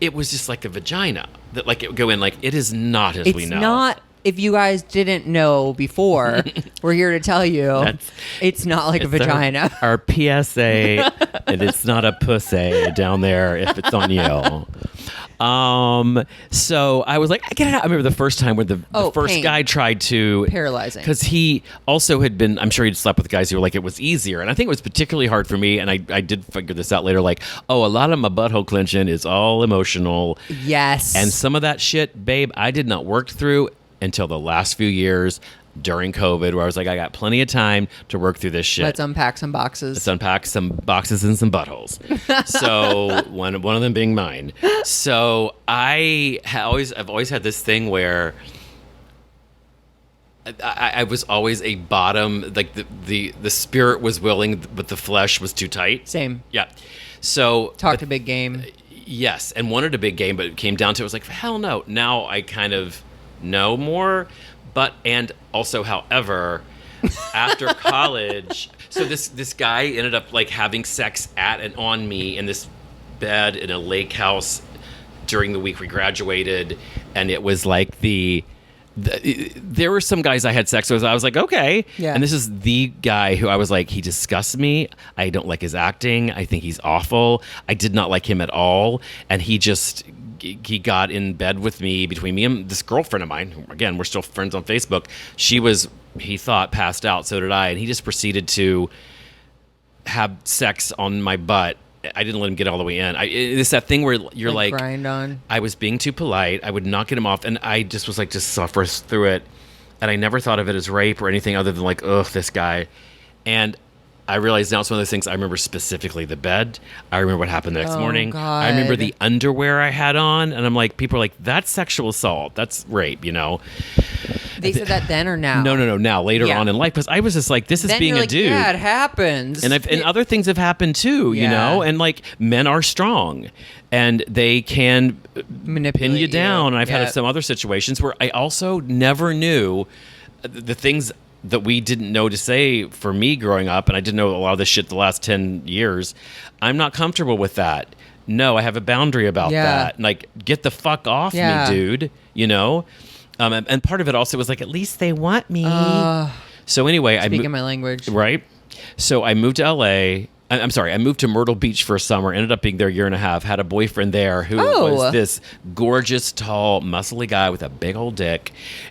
Speaker 3: it was just like a vagina. That like it would go in like, it is not as we know.
Speaker 2: It's not, if you guys didn't know before, we're here to tell you it's not like a vagina.
Speaker 3: Our PSA, and it's not a pussy down there if it's on you. So I was like, get it out. I remember the first time when the first
Speaker 2: pain.
Speaker 3: guy tried to
Speaker 2: Paralyzing.
Speaker 3: because he also had been, I'm sure he'd slept with guys who were like, it was easier. And I think it was particularly hard for me. And I did figure this out later. Like, a lot of my butthole clenching is all emotional.
Speaker 2: Yes.
Speaker 3: And some of that shit, babe, I did not work through. until the last few years during COVID, where I was like, I got plenty of time to work through this shit.
Speaker 2: Let's unpack some boxes.
Speaker 3: Let's unpack some boxes and some buttholes. So one of them being mine. So I've always had this thing where I was always a bottom, like the spirit was willing, but the flesh was too tight.
Speaker 2: Same.
Speaker 3: Yeah. So
Speaker 2: Talked a big game.
Speaker 3: yes, and wanted a big game, but it came down to it was like, hell no. Now I kind of know more, and also, however, after college, so this guy ended up like having sex at and on me in this bed in a lake house during the week we graduated, and it was like there were some guys I had sex with. I was like, okay.
Speaker 2: Yeah.
Speaker 3: And this is the guy who I was like, he disgusts me. I don't like his acting. I think he's awful. I did not like him at all. And he got in bed with me, between me and this girlfriend of mine, who, again, we're still friends on Facebook. He thought, passed out. So did I. And he just proceeded to have sex on my butt. I didn't let him get all the way in. It's that thing where you're like
Speaker 2: grind on.
Speaker 3: I was being too polite. I would not get him off, and I just was like, just suffer through it. And I never thought of it as rape or anything other than like, ugh, this guy. And I realized now it's one of those things. I remember specifically the bed. I remember what happened the next morning.
Speaker 2: God.
Speaker 3: I remember the underwear I had on, and I'm like, people are like, that's sexual assault. That's rape, you know.
Speaker 2: They said that then or now?
Speaker 3: No. Now, later
Speaker 2: Yeah.
Speaker 3: on in life, because I was just like, this is
Speaker 2: Then
Speaker 3: being
Speaker 2: you're
Speaker 3: a
Speaker 2: like,
Speaker 3: dude.
Speaker 2: yeah, it happens.
Speaker 3: And other things have happened too, you
Speaker 2: Yeah.
Speaker 3: know? And like, men are strong and they can
Speaker 2: Manipulate
Speaker 3: pin you down. And I've
Speaker 2: Yeah.
Speaker 3: had some other situations where I also never knew the things that we didn't know to say for me growing up. And I didn't know a lot of this shit the last 10 years. I'm not comfortable with that. No, I have a boundary about
Speaker 2: Yeah.
Speaker 3: that. Like, get the fuck off
Speaker 2: Yeah.
Speaker 3: me, dude, you know? And part of it also was like, at least they want me. So anyway,
Speaker 2: Speaking my language.
Speaker 3: Right. So I moved to LA. I'm sorry. I moved to Myrtle Beach for a summer. Ended up being there a year and a half. Had a boyfriend there who was this gorgeous, tall, muscly guy with a big old dick.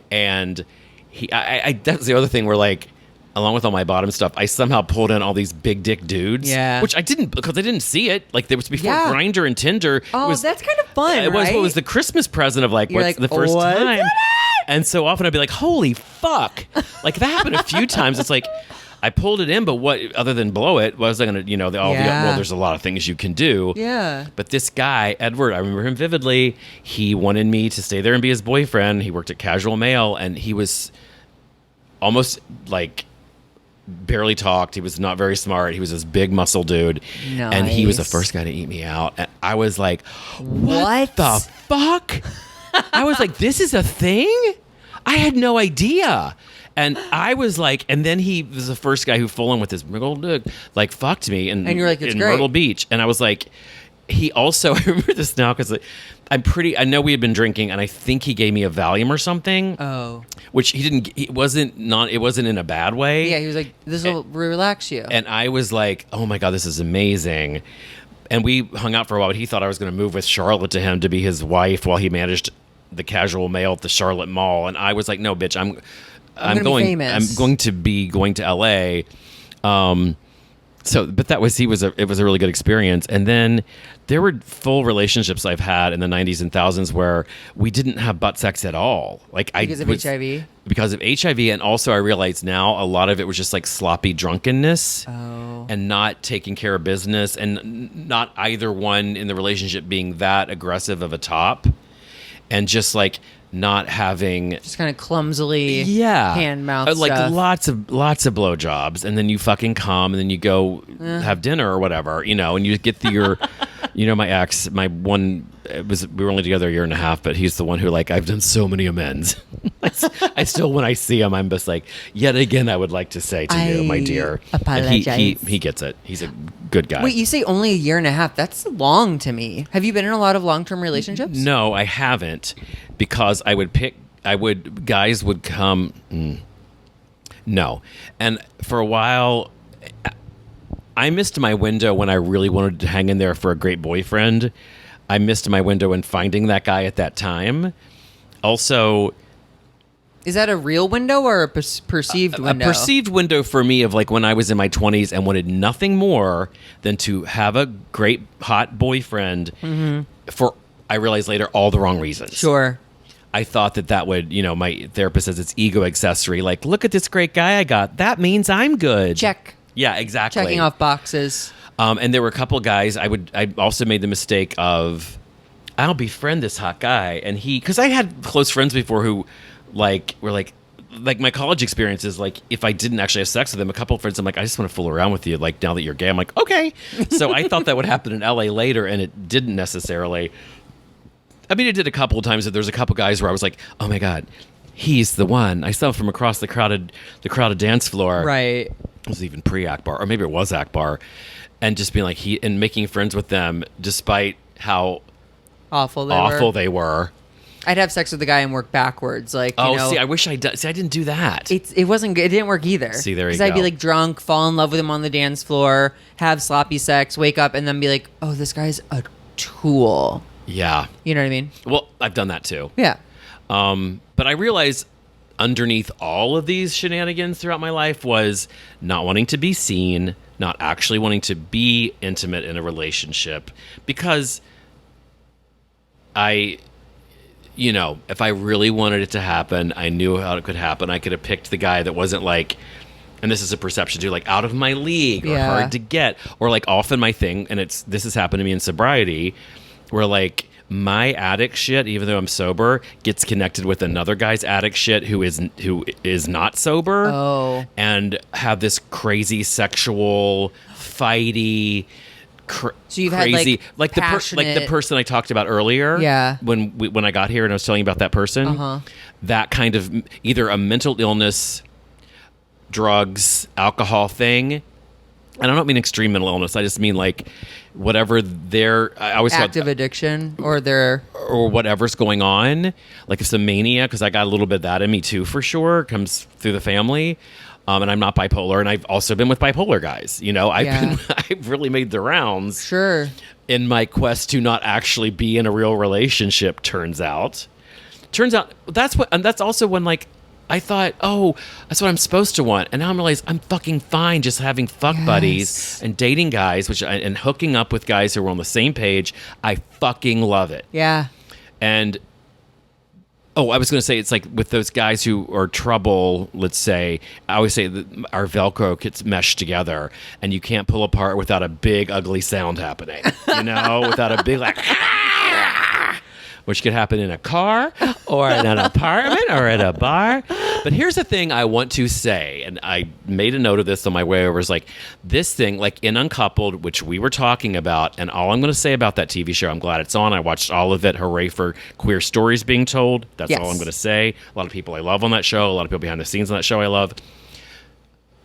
Speaker 3: And that's the other thing where like, along with all my bottom stuff, I somehow pulled in all these big dick dudes.
Speaker 2: Yeah.
Speaker 3: Which I didn't, because I didn't see it. Like, there was before
Speaker 2: Yeah.
Speaker 3: Grindr and Tinder.
Speaker 2: Oh, that's kind of fun,
Speaker 3: It was
Speaker 2: right?
Speaker 3: what was the Christmas present of like,
Speaker 2: You're
Speaker 3: what's
Speaker 2: like,
Speaker 3: the first
Speaker 2: what's
Speaker 3: time?
Speaker 2: in it?
Speaker 3: And so often I'd be like, holy fuck. Like, that happened a few times. It's like, I pulled it in, but what, other than blow it, was I going to,
Speaker 2: Yeah.
Speaker 3: there's a lot of things you can do.
Speaker 2: Yeah.
Speaker 3: But this guy, Edward, I remember him vividly. He wanted me to stay there and be his boyfriend. He worked at Casual Mail, and he was almost like barely talked. He was not very smart. He was this big muscle dude. And he was the
Speaker 2: Nice.
Speaker 3: first guy to eat me out. And I was like, what the fuck? I was like, this is a thing? I had no idea. And I was like, and then he was the first guy who full on with his big old dick, like fucked me in
Speaker 2: you're like, it's
Speaker 3: in
Speaker 2: great.
Speaker 3: Myrtle Beach. And I was like, he also, I remember this now because I know we had been drinking, and I think he gave me a Valium or something.
Speaker 2: Oh.
Speaker 3: Which he didn't. It wasn't in a bad way.
Speaker 2: Yeah, he was like, this will relax you.
Speaker 3: And I was like, oh my God, this is amazing. And we hung out for a while, but he thought I was going to move with Charlotte to him to be his wife while he managed the Casual Mail at the Charlotte Mall. And I was like, no, bitch, I'm
Speaker 2: gonna be famous.
Speaker 3: I'm going to be going to LA. But it was a really good experience. And then there were full relationships I've had in the 90s and thousands where we didn't have butt sex at all. Like
Speaker 2: Because of HIV?
Speaker 3: Because of HIV. And also I realize now a lot of it was just like sloppy drunkenness and not taking care of business, and not either one in the relationship being that aggressive of a top, and just like not having
Speaker 2: Just kind of clumsily hand mouth
Speaker 3: like
Speaker 2: stuff.
Speaker 3: lots of blowjobs, and then you fucking come, and then you go have dinner or whatever, and you get your my ex, we were only together a year and a half, but he's the one who, like, I've done so many amends. I still, when I see him, I'm just like, yet again, I would like to say to you, my dear,
Speaker 2: apologize.
Speaker 3: And he gets it. He's a good guy.
Speaker 2: Wait, you say only a year and a half? That's long to me. Have you been in a lot of long-term relationships?
Speaker 3: No, I haven't, because guys would come. No. And for a while, I missed my window when I really wanted to hang in there for a great boyfriend. I missed my window in finding that guy at that time. Also,
Speaker 2: Is that a real window or a perceived window?
Speaker 3: a perceived window for me of like when I was in my 20s and wanted nothing more than to have a great hot boyfriend for, I realized later, all the wrong reasons.
Speaker 2: Sure.
Speaker 3: I thought that would, my therapist says it's ego accessory. Like, look at this great guy I got. That means I'm good.
Speaker 2: Check.
Speaker 3: Yeah, exactly.
Speaker 2: Checking off boxes.
Speaker 3: And there were a couple guys. I also made the mistake of, I'll befriend this hot guy, and because I had close friends before who, were like my college experiences. Like, if I didn't actually have sex with them, a couple of friends, I'm like, I just want to fool around with you. Like, now that you're gay, I'm like, okay. So I thought that would happen in LA later, and it didn't necessarily. I mean, it did a couple of times. That there's a couple guys where I was like, oh my god, he's the one. I saw him from across the crowded dance floor.
Speaker 2: Right.
Speaker 3: It was even pre-Akbar, or maybe it was Akbar, and just being like and making friends with them despite how
Speaker 2: awful they were. I'd have sex with the guy and work backwards, like.
Speaker 3: See, I wish I didn't do that.
Speaker 2: It wasn't good. It didn't work either.
Speaker 3: See, there you go.
Speaker 2: Because I'd be like drunk, fall in love with him on the dance floor, have sloppy sex, wake up, and then be like, oh, this guy's a tool.
Speaker 3: Yeah.
Speaker 2: You know what I mean?
Speaker 3: Well, I've done that too.
Speaker 2: Yeah.
Speaker 3: But I realized underneath all of these shenanigans throughout my life was not wanting to be seen, not actually wanting to be intimate in a relationship, because if I really wanted it to happen, I knew how it could happen. I could have picked the guy that wasn't like, and this is a perception too, like out of my league or hard to get, or like often my thing, and this has happened to me in sobriety, where like my addict shit, even though I'm sober, gets connected with another guy's addict shit who is not sober, and have this crazy sexual fighty. So
Speaker 2: you've
Speaker 3: crazy,
Speaker 2: had
Speaker 3: like the person I talked about earlier.
Speaker 2: Yeah.
Speaker 3: When I got here and I was telling you about that person, that kind of either a mental illness, drugs, alcohol thing. And I don't mean extreme mental illness. I just mean like whatever I always
Speaker 2: active addiction or
Speaker 3: whatever's going on. Like it's a mania, because I got a little bit of that in me too, for sure. It comes through the family. And I'm not bipolar, and I've also been with bipolar guys. I've really made the rounds.
Speaker 2: Sure.
Speaker 3: In my quest to not actually be in a real relationship, turns out that's also when like I thought, oh, that's what I'm supposed to want, and now I realize I'm fucking fine just having fuck buddies and dating guys, and hooking up with guys who are on the same page. I fucking love it.
Speaker 2: Yeah.
Speaker 3: And I was going to say, it's like with those guys who are trouble, let's say, I always say that our Velcro gets meshed together and you can't pull apart without a big, ugly sound happening, without a big, like, which could happen in a car or in an apartment or at a bar. But here's the thing I want to say, and I made a note of this on my way over, is like this thing, like in Uncoupled, which we were talking about, and all I'm going to say about that TV show, I'm glad it's on. I watched all of it. Hooray for queer stories being told. That's all I'm going to say. A lot of people I love on that show. A lot of people behind the scenes on that show I love.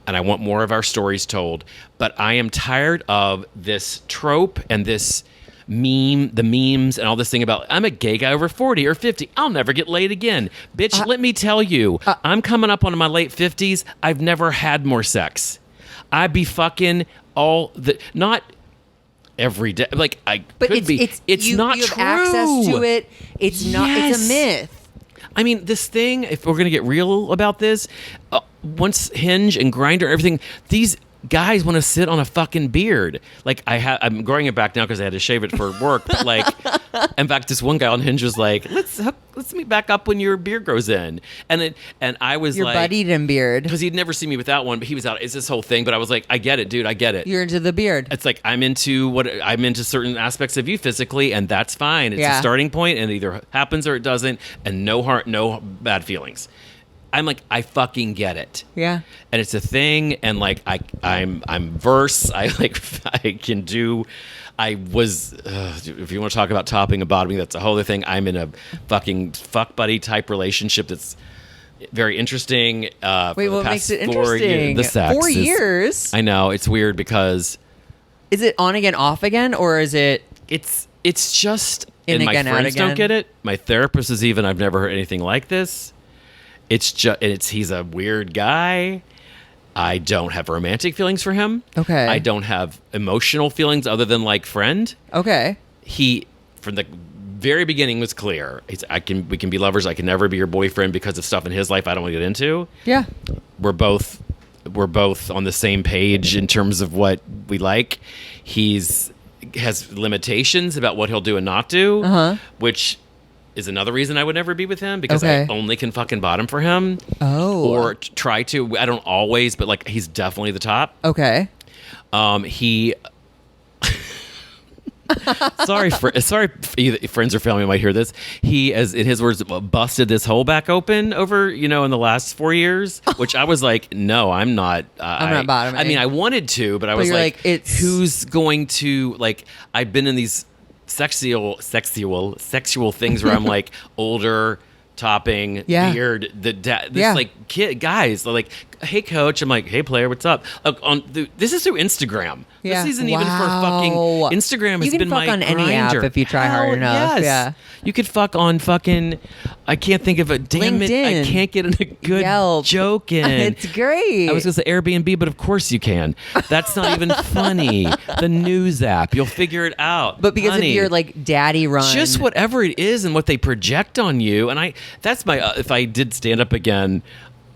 Speaker 3: And I want more of our stories told. But I am tired of this trope and the memes and all this thing about I'm a gay guy over 40 or 50. I'll never get laid again. Bitch, let me tell you, I'm coming up on my late 50s. I've never had more sex. I'd be fucking not every day. Like it's not
Speaker 2: you
Speaker 3: true.
Speaker 2: Have access to it. It's not.
Speaker 3: Yes.
Speaker 2: It's a myth.
Speaker 3: I mean, this thing, if we're going to get real about this, once Hinge and Grindr and everything, these guys want to sit on a fucking beard. Like I'm growing it back now because I had to shave it for work. But like, in fact, this one guy on Hinge was like, "Let's meet back up when your beard grows in." And I was
Speaker 2: your
Speaker 3: like,
Speaker 2: buddied in beard,
Speaker 3: because he'd never seen me without one. But he was out. It's this whole thing. But I was like, I get it, dude. I get it.
Speaker 2: You're into the beard.
Speaker 3: It's like I'm into certain aspects of you physically, and that's fine. It's a starting point, and it either happens or it doesn't, and no bad feelings. I'm like, I fucking get it.
Speaker 2: Yeah.
Speaker 3: And it's a thing, and like I'm verse. I can do. I was, if you want to talk about topping and bottoming, that's a whole other thing. I'm in a fucking fuck buddy type relationship that's very interesting.
Speaker 2: Wait, what makes it interesting?
Speaker 3: The sex.
Speaker 2: 4 years.
Speaker 3: I know, it's weird because.
Speaker 2: Is it on again, off again, or is it?
Speaker 3: It's just.
Speaker 2: In
Speaker 3: and
Speaker 2: again,
Speaker 3: my
Speaker 2: out
Speaker 3: friends
Speaker 2: again?
Speaker 3: don't get it. My therapist is even. I've never heard anything like this. He's a weird guy. I don't have romantic feelings for him.
Speaker 2: Okay.
Speaker 3: I don't have emotional feelings other than like friend.
Speaker 2: Okay.
Speaker 3: He, from the very beginning, was clear. We can be lovers. I can never be your boyfriend because of stuff in his life I don't want to get into.
Speaker 2: Yeah.
Speaker 3: We're both on the same page in terms of what we like. Has limitations about what he'll do and not do, which is another reason I would never be with him, because
Speaker 2: Okay.
Speaker 3: I only can fucking bottom for him.
Speaker 2: Oh.
Speaker 3: Or try to. I don't always, but like he's definitely the top.
Speaker 2: Okay.
Speaker 3: He. sorry, friends or family might hear this. He, as in his words, busted this hole back open over, in the last 4 years, which I was like, no, I'm not.
Speaker 2: I'm not bottoming.
Speaker 3: I mean, I wanted to, but I was
Speaker 2: you're
Speaker 3: like,
Speaker 2: it's
Speaker 3: who's going to, like, I've been in these sexual things where I'm like older, topping,
Speaker 2: Yeah.
Speaker 3: beard,
Speaker 2: Yeah.
Speaker 3: like kid guys, they're like, hey coach, I'm like, hey player, what's up? This is through Instagram.
Speaker 2: Yeah.
Speaker 3: This isn't even for fucking Instagram. Has
Speaker 2: You can
Speaker 3: been
Speaker 2: fuck
Speaker 3: my
Speaker 2: on any app
Speaker 3: grinder.
Speaker 2: if you try hard
Speaker 3: Hell
Speaker 2: enough.
Speaker 3: Yes.
Speaker 2: Yeah.
Speaker 3: You could fuck on fucking. I can't think of a damn it.
Speaker 2: LinkedIn.
Speaker 3: I can't get in a good
Speaker 2: Yelp.
Speaker 3: joke in.
Speaker 2: It's great.
Speaker 3: I was gonna say Airbnb, but of course you can. That's not even funny. The news app, you'll figure it out.
Speaker 2: But because
Speaker 3: Honey,
Speaker 2: of your like daddy run,
Speaker 3: just whatever it is and what they project on you, and that's my if I did stand up again.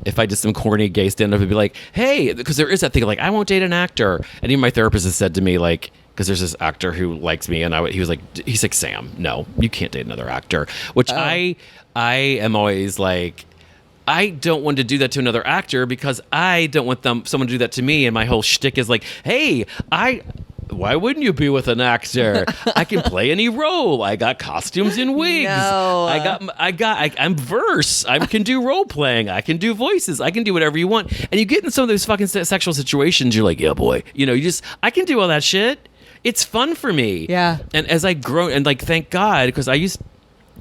Speaker 3: If I did some corny gay stand-up, I'd be like, hey, because there is that thing like, I won't date an actor. And even my therapist has said to me, like, because there's this actor who likes me, and he's like, Sam, no, you can't date another actor. Which I am always like, I don't want to do that to another actor because I don't want someone to do that to me. And my whole shtick is like, hey, why wouldn't you be with an actor? I can play any role. I got costumes and wigs.
Speaker 2: No.
Speaker 3: I'm verse. I can do role playing. I can do voices. I can do whatever you want. And you get in some of those fucking sexual situations, you're like, yeah, boy. I can do all that shit. It's fun for me.
Speaker 2: Yeah.
Speaker 3: And as I grow, and like, thank God, because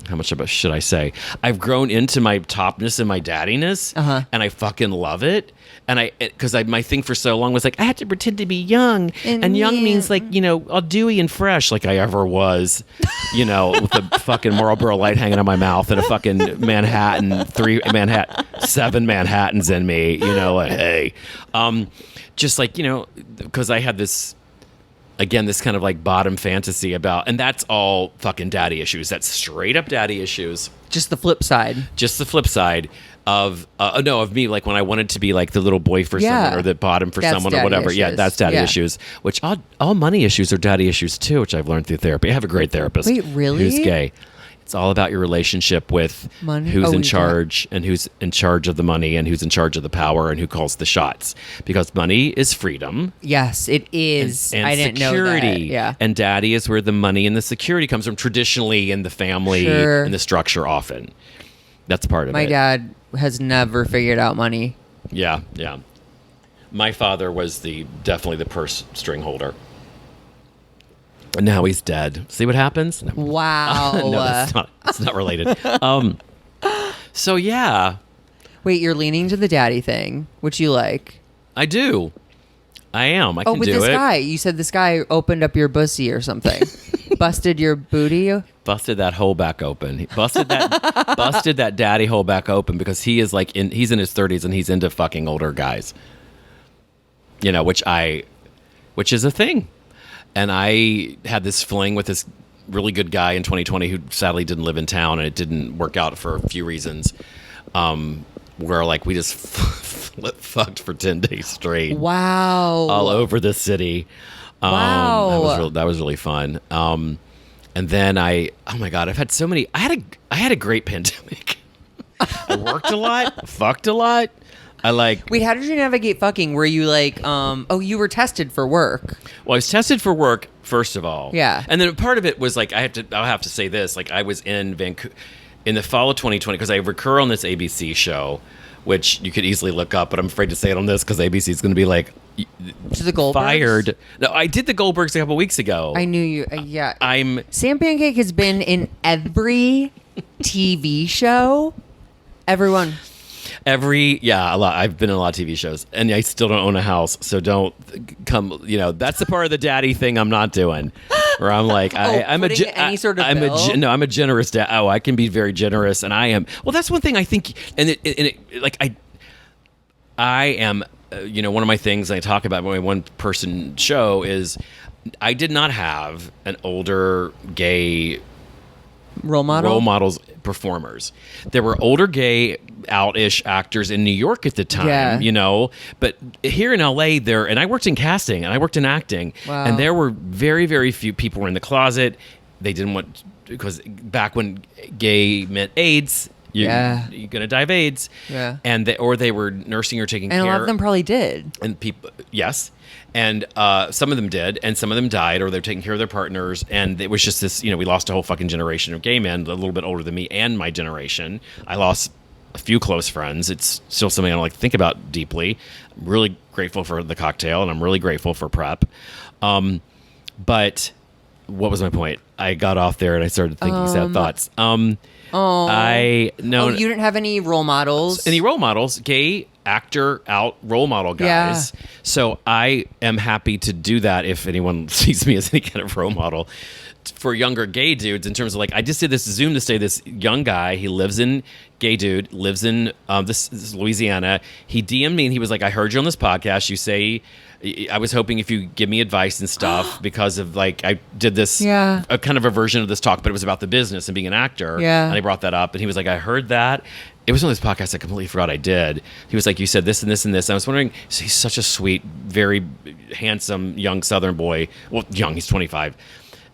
Speaker 3: how much about should I say? I've grown into my topness and my daddiness, and I fucking love it. And because my thing for so long was like, I had to pretend to be young, and young means like, all dewy and fresh, like I ever was, with a fucking Marlboro Light hanging on my mouth and a fucking seven Manhattans in me, like, hey, just like, because I had this. Again, this kind of like bottom fantasy about, and that's all fucking daddy issues. That's straight up daddy issues.
Speaker 2: just the flip side.
Speaker 3: Just the flip side of me, like when I wanted to be like the little boy for
Speaker 2: Yeah.
Speaker 3: someone or the bottom for
Speaker 2: That's
Speaker 3: someone or
Speaker 2: daddy
Speaker 3: whatever. Yeah,
Speaker 2: issues.
Speaker 3: that's daddy
Speaker 2: Yeah.
Speaker 3: issues. Which all money issues are daddy issues too, which I've learned through therapy. I have a great therapist.
Speaker 2: Wait, really?
Speaker 3: Who's gay. It's all about your relationship with
Speaker 2: Money?
Speaker 3: who's
Speaker 2: Oh,
Speaker 3: in
Speaker 2: you
Speaker 3: charge and who's in charge of the money and who's in charge of the power and who calls the shots. Because money is freedom.
Speaker 2: Yes, it is.
Speaker 3: And
Speaker 2: I didn't
Speaker 3: security.
Speaker 2: know that. Yeah.
Speaker 3: And daddy is where the money and the security comes from traditionally in the family
Speaker 2: Sure.
Speaker 3: and the structure often. That's part of
Speaker 2: My
Speaker 3: it.
Speaker 2: dad has never figured out money.
Speaker 3: Yeah, yeah. My father was definitely the purse string holder. And now he's dead. See what happens? No.
Speaker 2: Wow.
Speaker 3: No, that's not. It's not related. So yeah,
Speaker 2: Wait, you're leaning to the daddy thing, which you like.
Speaker 3: I do. I am. I
Speaker 2: Oh,
Speaker 3: can
Speaker 2: with
Speaker 3: do
Speaker 2: this
Speaker 3: it.
Speaker 2: guy. You said this guy opened up your pussy or something. Busted your booty.
Speaker 3: Busted that hole back open. He busted that daddy hole back open because he is he's in his 30s and he's into fucking older guys. Which is a thing. And I had this fling with this really good guy in 2020 who sadly didn't live in town, and it didn't work out for a few reasons. Where we just fucked for 10 days straight.
Speaker 2: Wow.
Speaker 3: All over the city.
Speaker 2: Wow.
Speaker 3: That was really fun. And then oh my God, I've had so many. I had a great pandemic. I worked a lot, fucked a lot.
Speaker 2: Wait, how did you navigate fucking? Were you you were tested for work?
Speaker 3: Well, I was tested for work, first of all.
Speaker 2: Yeah.
Speaker 3: And then part of it was I'll have to say this. I was in Vancouver in the fall of 2020 because I recur on this ABC show, which you could easily look up, but I'm afraid to say it on this because ABC is going to be
Speaker 2: To the Goldbergs?
Speaker 3: fired. No, I did the Goldbergs a couple weeks ago.
Speaker 2: I knew you. Yeah.
Speaker 3: I'm
Speaker 2: Sam Pancake has been in every TV show. Everyone.
Speaker 3: a lot. I've been in a lot of TV shows, and I still don't own a house, so don't come. That's the part of the daddy thing I'm not doing. Where I'm I'm
Speaker 2: putting any sort of bill?
Speaker 3: I'm a generous dad. Oh, I can be very generous, and I am. Well, that's one thing I think, I am. One of my things I talk about my one person show is I did not have an older gay
Speaker 2: Role
Speaker 3: models performers. There were older gay out-ish actors in New York at the time,
Speaker 2: Yeah.
Speaker 3: but here in LA and I worked in casting and I worked in acting,
Speaker 2: Wow.
Speaker 3: and there were very, very few people were in the closet. they didn't want, because back when gay meant AIDS, you're gonna die of AIDS.
Speaker 2: Yeah.
Speaker 3: And they were nursing or taking care.
Speaker 2: And a lot of them probably did.
Speaker 3: And people, yes. And some of them did, and some of them died, or they're taking care of their partners. And it was just this, we lost a whole fucking generation of gay men, a little bit older than me and my generation. I lost a few close friends. It's still something I don't like to think about deeply. I'm really grateful for the cocktail, and I'm really grateful for PrEP. But what was my point? I got off there and I started thinking sad thoughts. You
Speaker 2: didn't have any role models.
Speaker 3: Any role models? Gay actor out role model guys.
Speaker 2: Yeah.
Speaker 3: So I am happy to do that if anyone sees me as any kind of role model for younger gay dudes, in terms of like, I just did this Zoom to say this young guy, he lives in lives in this Louisiana. He DM'd me and he was like, I heard you on this podcast. You say, I was hoping if you give me advice and stuff because of like, I did this a kind of a version of this talk, but it was about the business and being an actor.
Speaker 2: Yeah.
Speaker 3: And I brought that up and he was like, I heard that. It was on this podcast I completely forgot I did. He was like, you said this and this and this. And I was wondering, he's such a sweet, very handsome young Southern boy. Well, young, he's 25.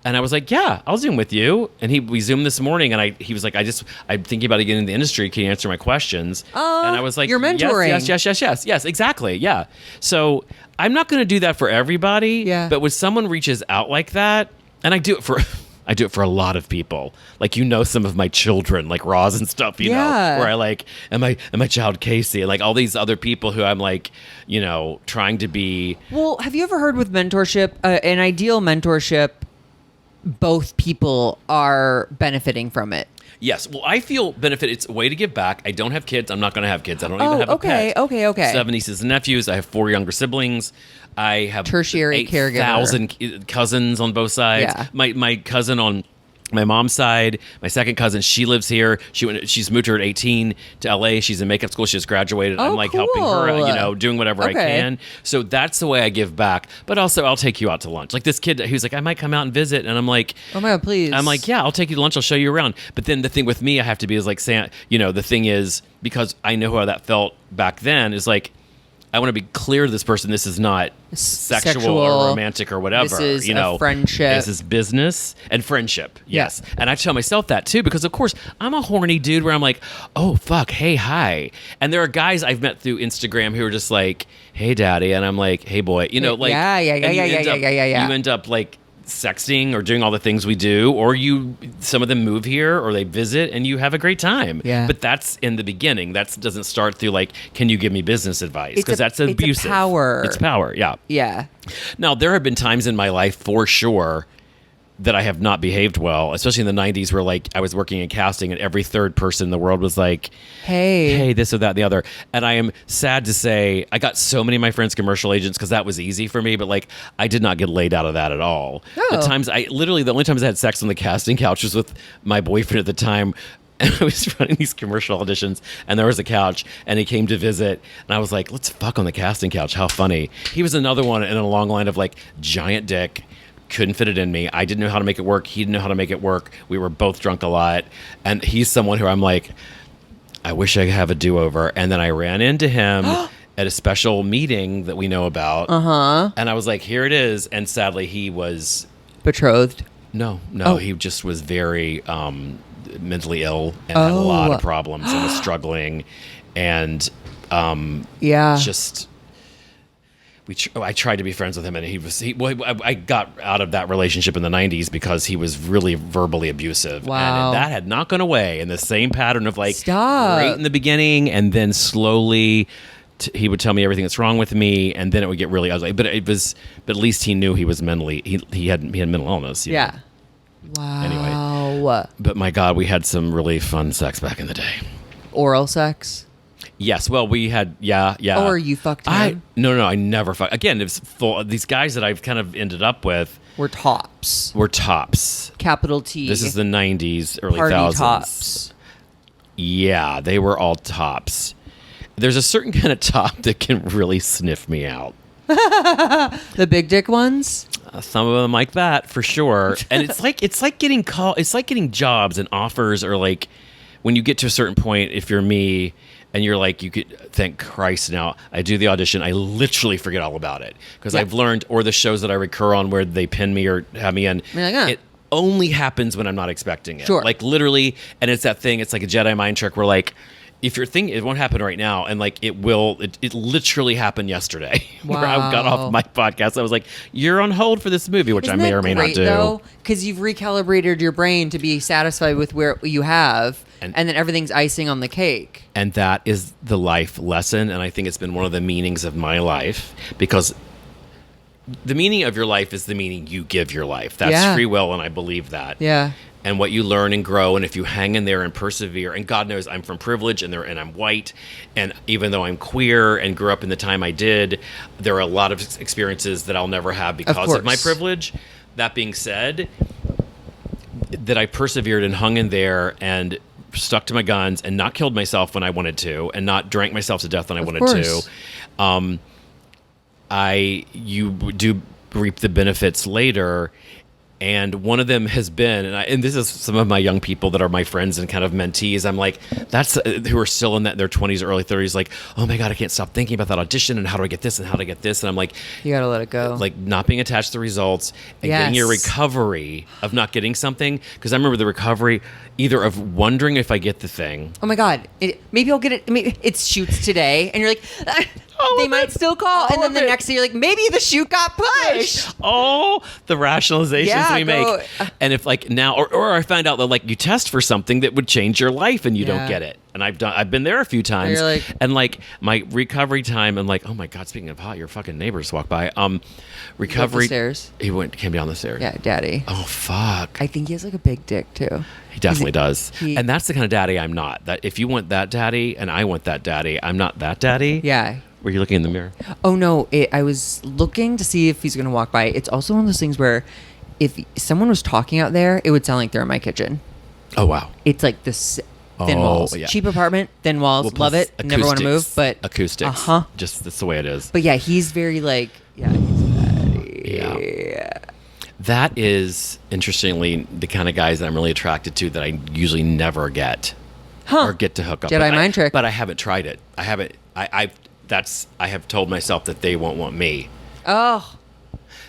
Speaker 3: And I was like, yeah, I'll Zoom with you. And we Zoomed this morning, and he was like, I'm thinking about getting in the industry. Can you answer my questions? And I was like,
Speaker 2: you're mentoring.
Speaker 3: Yes, exactly. Yeah. So I'm not going to do that for everybody.
Speaker 2: Yeah.
Speaker 3: But when someone reaches out like that, and I do it for a lot of people. Like, some of my children, like Roz and stuff, you know, where I like, and my child Casey, and like all these other people who I'm like, trying to be.
Speaker 2: Well, have you ever heard with mentorship, an ideal mentorship, both people are benefiting from it?
Speaker 3: Yes. Well, I feel benefit. It's a way to give back. I don't have kids. I'm not going to have kids. I don't even have a pet.
Speaker 2: Okay.
Speaker 3: 7 nieces and nephews. I have 4 younger siblings. I have
Speaker 2: tertiary caregiver.
Speaker 3: 8,000 cousins on both sides.
Speaker 2: Yeah.
Speaker 3: My cousin on my mom's side, my second cousin, she lives here. She's moved here at 18 to LA. She's in makeup school. She just graduated. I'm like helping her, doing whatever I can. So that's the way I give back. But also, I'll take you out to lunch. Like this kid who's like, I might come out and visit. And I'm like,
Speaker 2: oh my God, please.
Speaker 3: I'm like, yeah, I'll take you to lunch. I'll show you around. But then the thing with me, I have to be is like, the thing is, because I know how that felt back then, is like, I want to be clear to this person, this is not sexual or romantic or whatever.
Speaker 2: This is a friendship.
Speaker 3: This is business and friendship. Yes. Yeah. And I tell myself that too, because of course I'm a horny dude where I'm like, oh, fuck. Hey, hi. And there are guys I've met through Instagram who are just like, hey, daddy. And I'm like, hey, boy, like,
Speaker 2: yeah.
Speaker 3: You end up like sexting or doing all the things we do, or some of them move here or they visit and you have a great time.
Speaker 2: Yeah.
Speaker 3: But that's in the beginning. That doesn't start through like, can you give me business advice? Because that's abusive.
Speaker 2: It's
Speaker 3: power. Yeah.
Speaker 2: Yeah.
Speaker 3: Now, there have been times in my life for sure that I have not behaved well, especially in the 90s where like I was working in casting and every third person in the world was like, hey, this or that and the other. And I am sad to say I got so many of my friends commercial agents because that was easy for me, but like I did not get laid out of that at all.
Speaker 2: Oh.
Speaker 3: The only times I had sex on the casting couch was with my boyfriend at the time. And I was running these commercial auditions, and there was a couch, and he came to visit, and I was like, let's fuck on the casting couch. How funny. He was another one in a long line of like giant dick. Couldn't fit it in me. I didn't know how to make it work. He didn't know how to make it work. We were both drunk a lot. And he's someone who I'm like, I wish I could have a do-over. And then I ran into him at a special meeting that we know about. And I was like, here it is. And sadly, he was...
Speaker 2: betrothed?
Speaker 3: No. He just was very mentally ill and had a lot of problems and was struggling. And just... I tried to be friends with him, and I got out of that relationship in the 90s because he was really verbally abusive.
Speaker 2: Wow.
Speaker 3: And that had not gone away in the same pattern of like,
Speaker 2: stop.
Speaker 3: Great in the beginning, and then slowly he would tell me everything that's wrong with me, and then it would get really ugly. But at least he knew he was mentally, he had mental illness. You know?
Speaker 2: Wow.
Speaker 3: Anyway. But my God, we had some really fun sex back in the day.
Speaker 2: Oral sex?
Speaker 3: Yes, well, we had, yeah.
Speaker 2: Or you fucked him?
Speaker 3: No, I never fucked. Again, it was full. These guys that I've kind of ended up with
Speaker 2: were tops. Capital T.
Speaker 3: This is the 90s, early
Speaker 2: Party
Speaker 3: 2000s.
Speaker 2: Tops.
Speaker 3: Yeah, they were all tops. There's a certain kind of top that can really sniff me out.
Speaker 2: The big dick ones?
Speaker 3: Some of them like that, for sure. And it's like getting jobs and offers, or like when you get to a certain point, if you're me, and you're like, you could, thank Christ now, I do the audition, I literally forget all about it. Because I've learned, or the shows that I recur on where they pin me or have me in, only happens when I'm not expecting it.
Speaker 2: Sure.
Speaker 3: Like literally, and it's that thing. It's like a Jedi mind trick where like, if you're thinking it won't happen right now, and like it will, it literally happened yesterday. Where I got off my podcast, I was like, "You're on hold for this movie," which I may or may not do.
Speaker 2: Because you've recalibrated your brain to be satisfied with where you have, and then everything's icing on the cake.
Speaker 3: And that is the life lesson, and I think it's been one of the meanings of my life, because the meaning of your life is the meaning you give your life. That's free will, and I believe that.
Speaker 2: Yeah.
Speaker 3: And what you learn and grow, and if you hang in there and persevere, and God knows I'm from privilege, and I'm white, and even though I'm queer and grew up in the time I did, there are a lot of experiences that I'll never have because of my privilege. That being said, that I persevered and hung in there and stuck to my guns and not killed myself when I wanted to, and not drank myself to death when I wanted to. You do reap the benefits later. And one of them has been, and this is some of my young people that are my friends and kind of mentees. I'm like, who are still in their 20s, early 30s, like, oh my God, I can't stop thinking about that audition and how do I get this and how do I get this? And I'm like,
Speaker 2: you gotta let it go.
Speaker 3: Like not being attached to the results and getting your recovery of not getting something. Because I remember the recovery either of wondering if I get the thing.
Speaker 2: Oh my God, maybe I'll get it. Maybe it shoots today, and you're like, they might still call, and then the next day you're like, maybe the shoot got pushed.
Speaker 3: Oh, the rationalizations we make. And if like now, or I find out that like you test for something that would change your life and you don't get it. And I've been there a few times. And like my recovery time, and like, oh my God, speaking of hot, your fucking neighbors walk by. Recovery.
Speaker 2: Stairs.
Speaker 3: He came down the stairs.
Speaker 2: Yeah, daddy.
Speaker 3: Oh fuck.
Speaker 2: I think he has like a big dick too.
Speaker 3: He definitely does. And that's the kind of daddy I'm not. That if you want that daddy and I want that daddy, I'm not that daddy.
Speaker 2: Yeah.
Speaker 3: Were you looking in the mirror?
Speaker 2: Oh no, I was looking to see if he's gonna walk by. It's also one of those things where if someone was talking out there, it would sound like they're in my kitchen.
Speaker 3: Oh wow.
Speaker 2: It's like this thin walls. Yeah. Cheap apartment, thin walls, love it. Never want to move, but
Speaker 3: acoustics. Just that's the way it is.
Speaker 2: But yeah, he's very like he's daddy.
Speaker 3: Yeah. That is interestingly the kind of guys that I'm really attracted to that I usually never get or get to hook up.
Speaker 2: Jedi mind trick.
Speaker 3: But I haven't tried it. I haven't. I have told myself that they won't want me.
Speaker 2: Oh,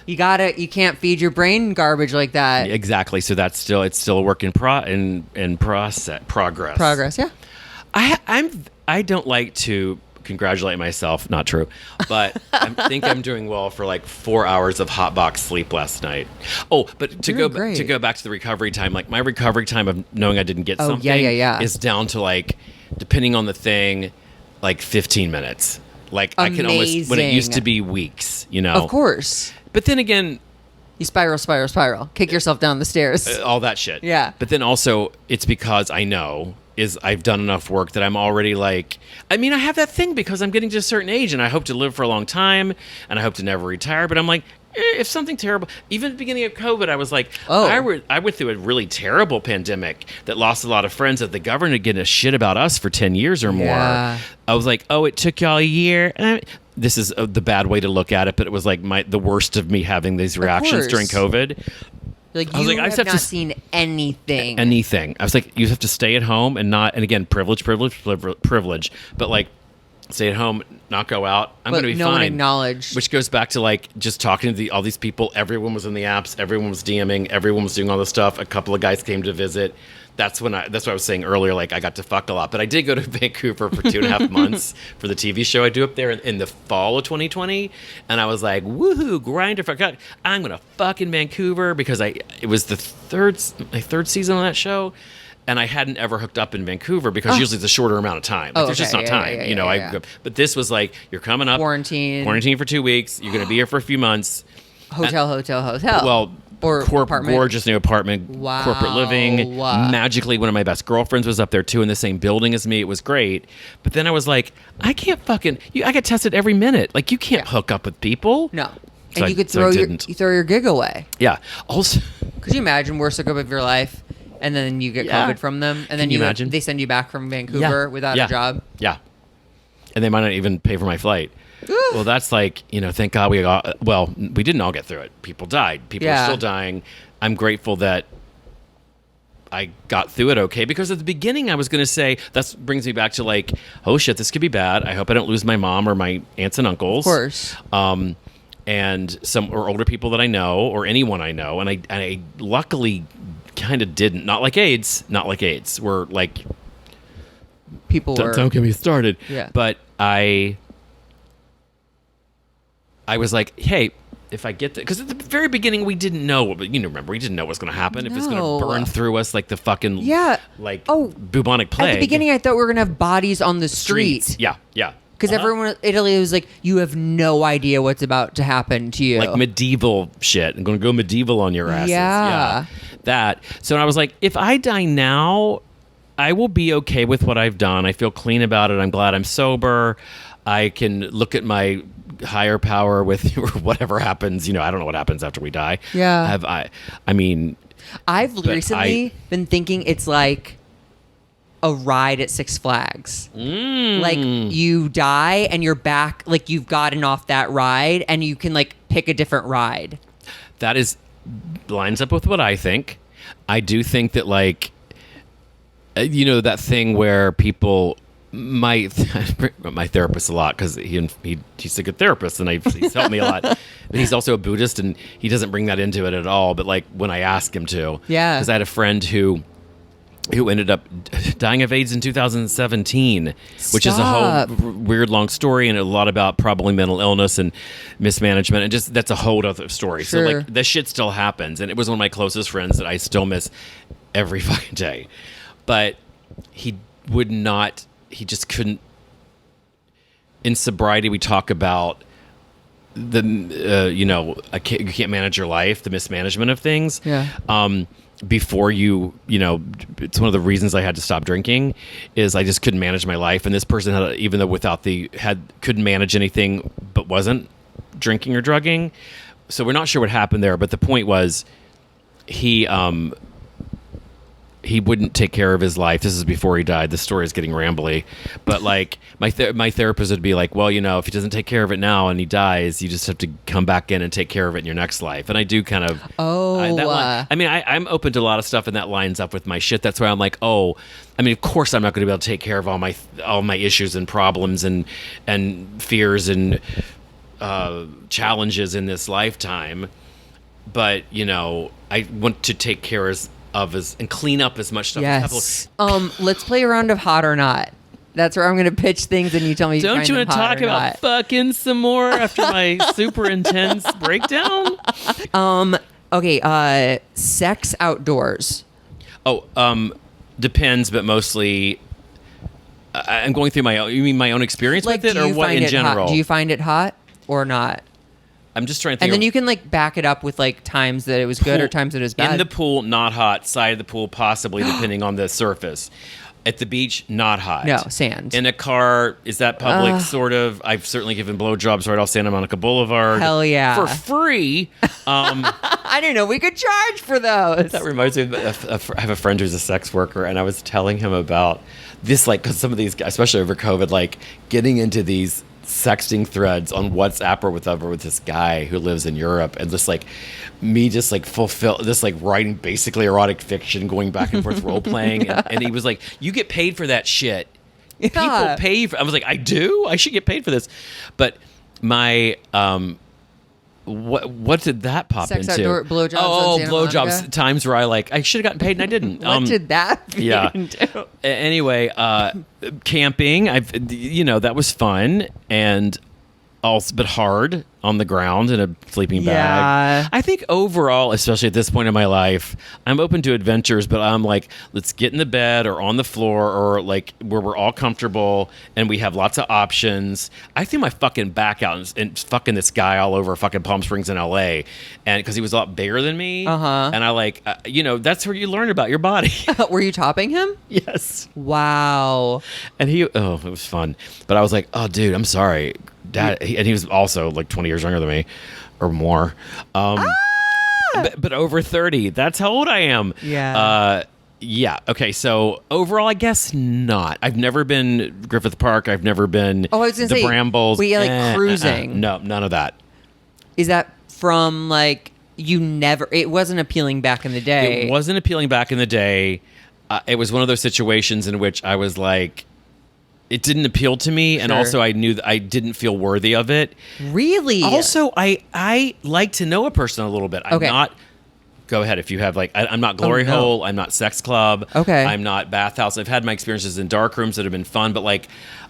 Speaker 2: you can't feed your brain garbage like that.
Speaker 3: Exactly. So it's still a work in progress.
Speaker 2: Progress. Yeah.
Speaker 3: I don't like to congratulate myself. Not true, but I think I'm doing well for like 4 hours of hot box sleep last night. Oh, but to go back to the recovery time, like my recovery time of knowing I didn't get something is down to like, depending on the thing, like 15 minutes. Like I can almost, when it used to be weeks, you know.
Speaker 2: Of course.
Speaker 3: But then again,
Speaker 2: you spiral, kick yourself down the stairs.
Speaker 3: All that shit.
Speaker 2: Yeah.
Speaker 3: But then also, it's because I know I've done enough work that I'm already like, I mean, I have that thing because I'm getting to a certain age and I hope to live for a long time and I hope to never retire. But I'm like, if something terrible, even at the beginning of COVID, I was like, I went through a really terrible pandemic that lost a lot of friends, that the government getting a shit about us for 10 years or more. I was like, it took y'all a year. This is the bad way to look at it, but it was like the worst of me having these reactions during COVID.
Speaker 2: Like, you have not seen anything.
Speaker 3: I was like, you have to stay at home and again, privilege, but like, stay at home, not go out. I'm going to be fine. No one acknowledged. Which goes back to like just talking to all these people. Everyone was in the apps. Everyone was DMing. Everyone was doing all this stuff. A couple of guys came to visit. That's what I was saying earlier. Like I got to fuck a lot, but I did go to Vancouver for 2.5 months for the TV show I do up there in the fall of 2020. And I was like, woohoo, Grindr. I'm going to fuck in Vancouver because it was my third season on that show. And I hadn't ever hooked up in Vancouver because usually it's a shorter amount of time. Like, there's just not time, you know. But this was like, you're coming up, quarantine for 2 weeks. You're going to be here for a few months.
Speaker 2: Hotel.
Speaker 3: Well, or apartment. Gorgeous new apartment, corporate living. Magically, one of my best girlfriends was up there too in the same building as me. It was great. But then I was like, I can't fucking. I get tested every minute. Like you can't hook up with people.
Speaker 2: No. So and you could throw your gig away.
Speaker 3: Yeah. Also,
Speaker 2: could you imagine worst hookup of your life? And then you get COVID from them, and then they send you back from Vancouver without a job. Yeah,
Speaker 3: and they might not even pay for my flight. Well, that's like, thank God we didn't all get through it. People died. People are still dying. I'm grateful that I got through it okay, because at the beginning I was going to say, that brings me back to like, oh shit, this could be bad. I hope I don't lose my mom or my aunts and uncles.
Speaker 2: Of course.
Speaker 3: and some or older people that I know or anyone I know, and I luckily kind of didn't. Not like AIDS. We're like
Speaker 2: People were.
Speaker 3: don't get me started.
Speaker 2: Yeah.
Speaker 3: But I was like, hey, if I get because at the very beginning we didn't know, but remember we didn't know what was going to happen. If it's going to burn through us like the fucking bubonic plague.
Speaker 2: At the beginning, I thought we were gonna have bodies on the street.
Speaker 3: Yeah.
Speaker 2: Because everyone in Italy was like, you have no idea what's about to happen to you.
Speaker 3: Like medieval shit. I'm going to go medieval on your asses.
Speaker 2: Yeah.
Speaker 3: That. So I was like, if I die now, I will be okay with what I've done. I feel clean about it. I'm glad I'm sober. I can look at my higher power with whatever happens. I don't know what happens after we die.
Speaker 2: Yeah.
Speaker 3: I've
Speaker 2: recently been thinking it's like a ride at Six Flags. Like you die and you're back, like you've gotten off that ride and you can like pick a different ride.
Speaker 3: That lines up with what I think. I do think that like, that thing where people, my therapist a lot because he's a good therapist and he's helped me a lot. But he's also a Buddhist and he doesn't bring that into it at all. But like when I ask him to, because I had a friend who ended up dying of AIDS in 2017, which is a whole weird long story and a lot about probably mental illness and mismanagement, and just that's a whole other story.
Speaker 2: Sure.
Speaker 3: So like this shit still happens, and it was one of my closest friends that I still miss every fucking day. But he just couldn't. In sobriety, we talk about you can't manage your life, the mismanagement of things.
Speaker 2: Yeah.
Speaker 3: Before it's one of the reasons I had to stop drinking is I just couldn't manage my life. And this person had, even though couldn't manage anything, but wasn't drinking or drugging. So we're not sure what happened there. But the point was he wouldn't take care of his life. This is before he died. The story is getting rambly. But like my therapist would be like, well, if he doesn't take care of it now and he dies, you just have to come back in and take care of it in your next life. And I do kind of... I'm open to a lot of stuff and that lines up with my shit. That's why I'm like, of course I'm not going to be able to take care of all my issues and problems and fears and challenges in this lifetime. But, I want to take care and clean up as much stuff as possible.
Speaker 2: Let's play a round of hot or not. That's where I'm going to pitch things and you tell me.
Speaker 3: Don't you want to talk about
Speaker 2: not.
Speaker 3: fucking some more after my super intense breakdown?
Speaker 2: Okay. Sex outdoors.
Speaker 3: Depends, but mostly I'm going through my own experience with it, or what in general?
Speaker 2: Do you find it hot or not?
Speaker 3: I'm just trying to think.
Speaker 2: And then you can like back it up with like times that it was good or times that it was bad.
Speaker 3: In the pool, not hot. Side of the pool, possibly, depending on the surface. At the beach, not hot.
Speaker 2: No, sand.
Speaker 3: In a car, is that public? Sort of. I've certainly given blowjobs right off Santa Monica Boulevard.
Speaker 2: Hell yeah.
Speaker 3: For free.
Speaker 2: I didn't know we could charge for those.
Speaker 3: That reminds me of I have a friend who's a sex worker, and I was telling him about this, like, because some of these guys, especially over COVID, like, getting into these sexting threads on WhatsApp or whatever with this guy who lives in Europe, and just like me just like fulfill this, like writing basically erotic fiction, going back and forth role playing. And he was like, you get paid for that shit.
Speaker 2: Yeah.
Speaker 3: People pay for, I was like, I do? I should get paid for this. But my what did that pop
Speaker 2: Sex
Speaker 3: into?
Speaker 2: outdoor blowjobs.
Speaker 3: Blowjobs. Times where I should have gotten paid and I didn't.
Speaker 2: What did that into?
Speaker 3: Anyway, camping. That was fun and also, but hard on the ground in a sleeping bag. I think overall, especially at this point in my life, I'm open to adventures, but I'm like, let's get in the bed or on the floor or like where we're all comfortable and we have lots of options. I threw my fucking back out and fucking this guy all over fucking Palm Springs in LA, and because he was a lot bigger than me, and I like, that's where you learn about your body.
Speaker 2: Were you topping him?
Speaker 3: Yes.
Speaker 2: Wow.
Speaker 3: And it was fun, but I was like, oh, dude, I'm sorry. Dad, and he was also like 20 years younger than me or more. But over 30. That's how old I am.
Speaker 2: Yeah.
Speaker 3: Yeah. Okay. So overall, I guess not. I've never been Griffith Park. I've never been
Speaker 2: I was gonna say,
Speaker 3: Brambles.
Speaker 2: were you like cruising?
Speaker 3: No, none of that.
Speaker 2: Is that from like it wasn't appealing back in the day?
Speaker 3: It wasn't appealing back in the day. It was one of those situations in which I was like, it didn't appeal to me, and
Speaker 2: Sure.
Speaker 3: also I knew that I didn't feel worthy of it.
Speaker 2: Really?
Speaker 3: Also, I like to know a person a little bit. I'm
Speaker 2: Okay.
Speaker 3: not. Go ahead if you have I'm not Glory
Speaker 2: Oh, no.
Speaker 3: Hole. I'm not Sex Club.
Speaker 2: Okay.
Speaker 3: I'm not Bathhouse. I've had my experiences in dark rooms that have been fun, but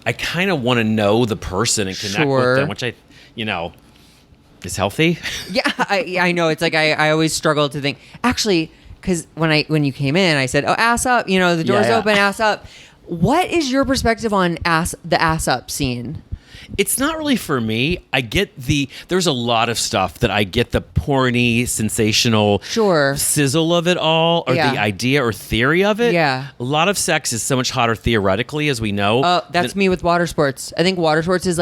Speaker 3: I kind of want to know the person and connect with
Speaker 2: Sure.
Speaker 3: them, which is healthy.
Speaker 2: Yeah, I know. It's like I always struggle to think. Actually, because when you came in, I said, "Oh, ass up!" The door's
Speaker 3: Yeah.
Speaker 2: open, ass up. What is your perspective on the ass up scene?
Speaker 3: It's not really for me. There's a lot of stuff that I get the porny, sensational
Speaker 2: Sure.
Speaker 3: sizzle of it all, or
Speaker 2: Yeah.
Speaker 3: the idea or theory of it.
Speaker 2: Yeah.
Speaker 3: A lot of sex is so much hotter theoretically, as we know.
Speaker 2: That's me with water sports. I think water sports is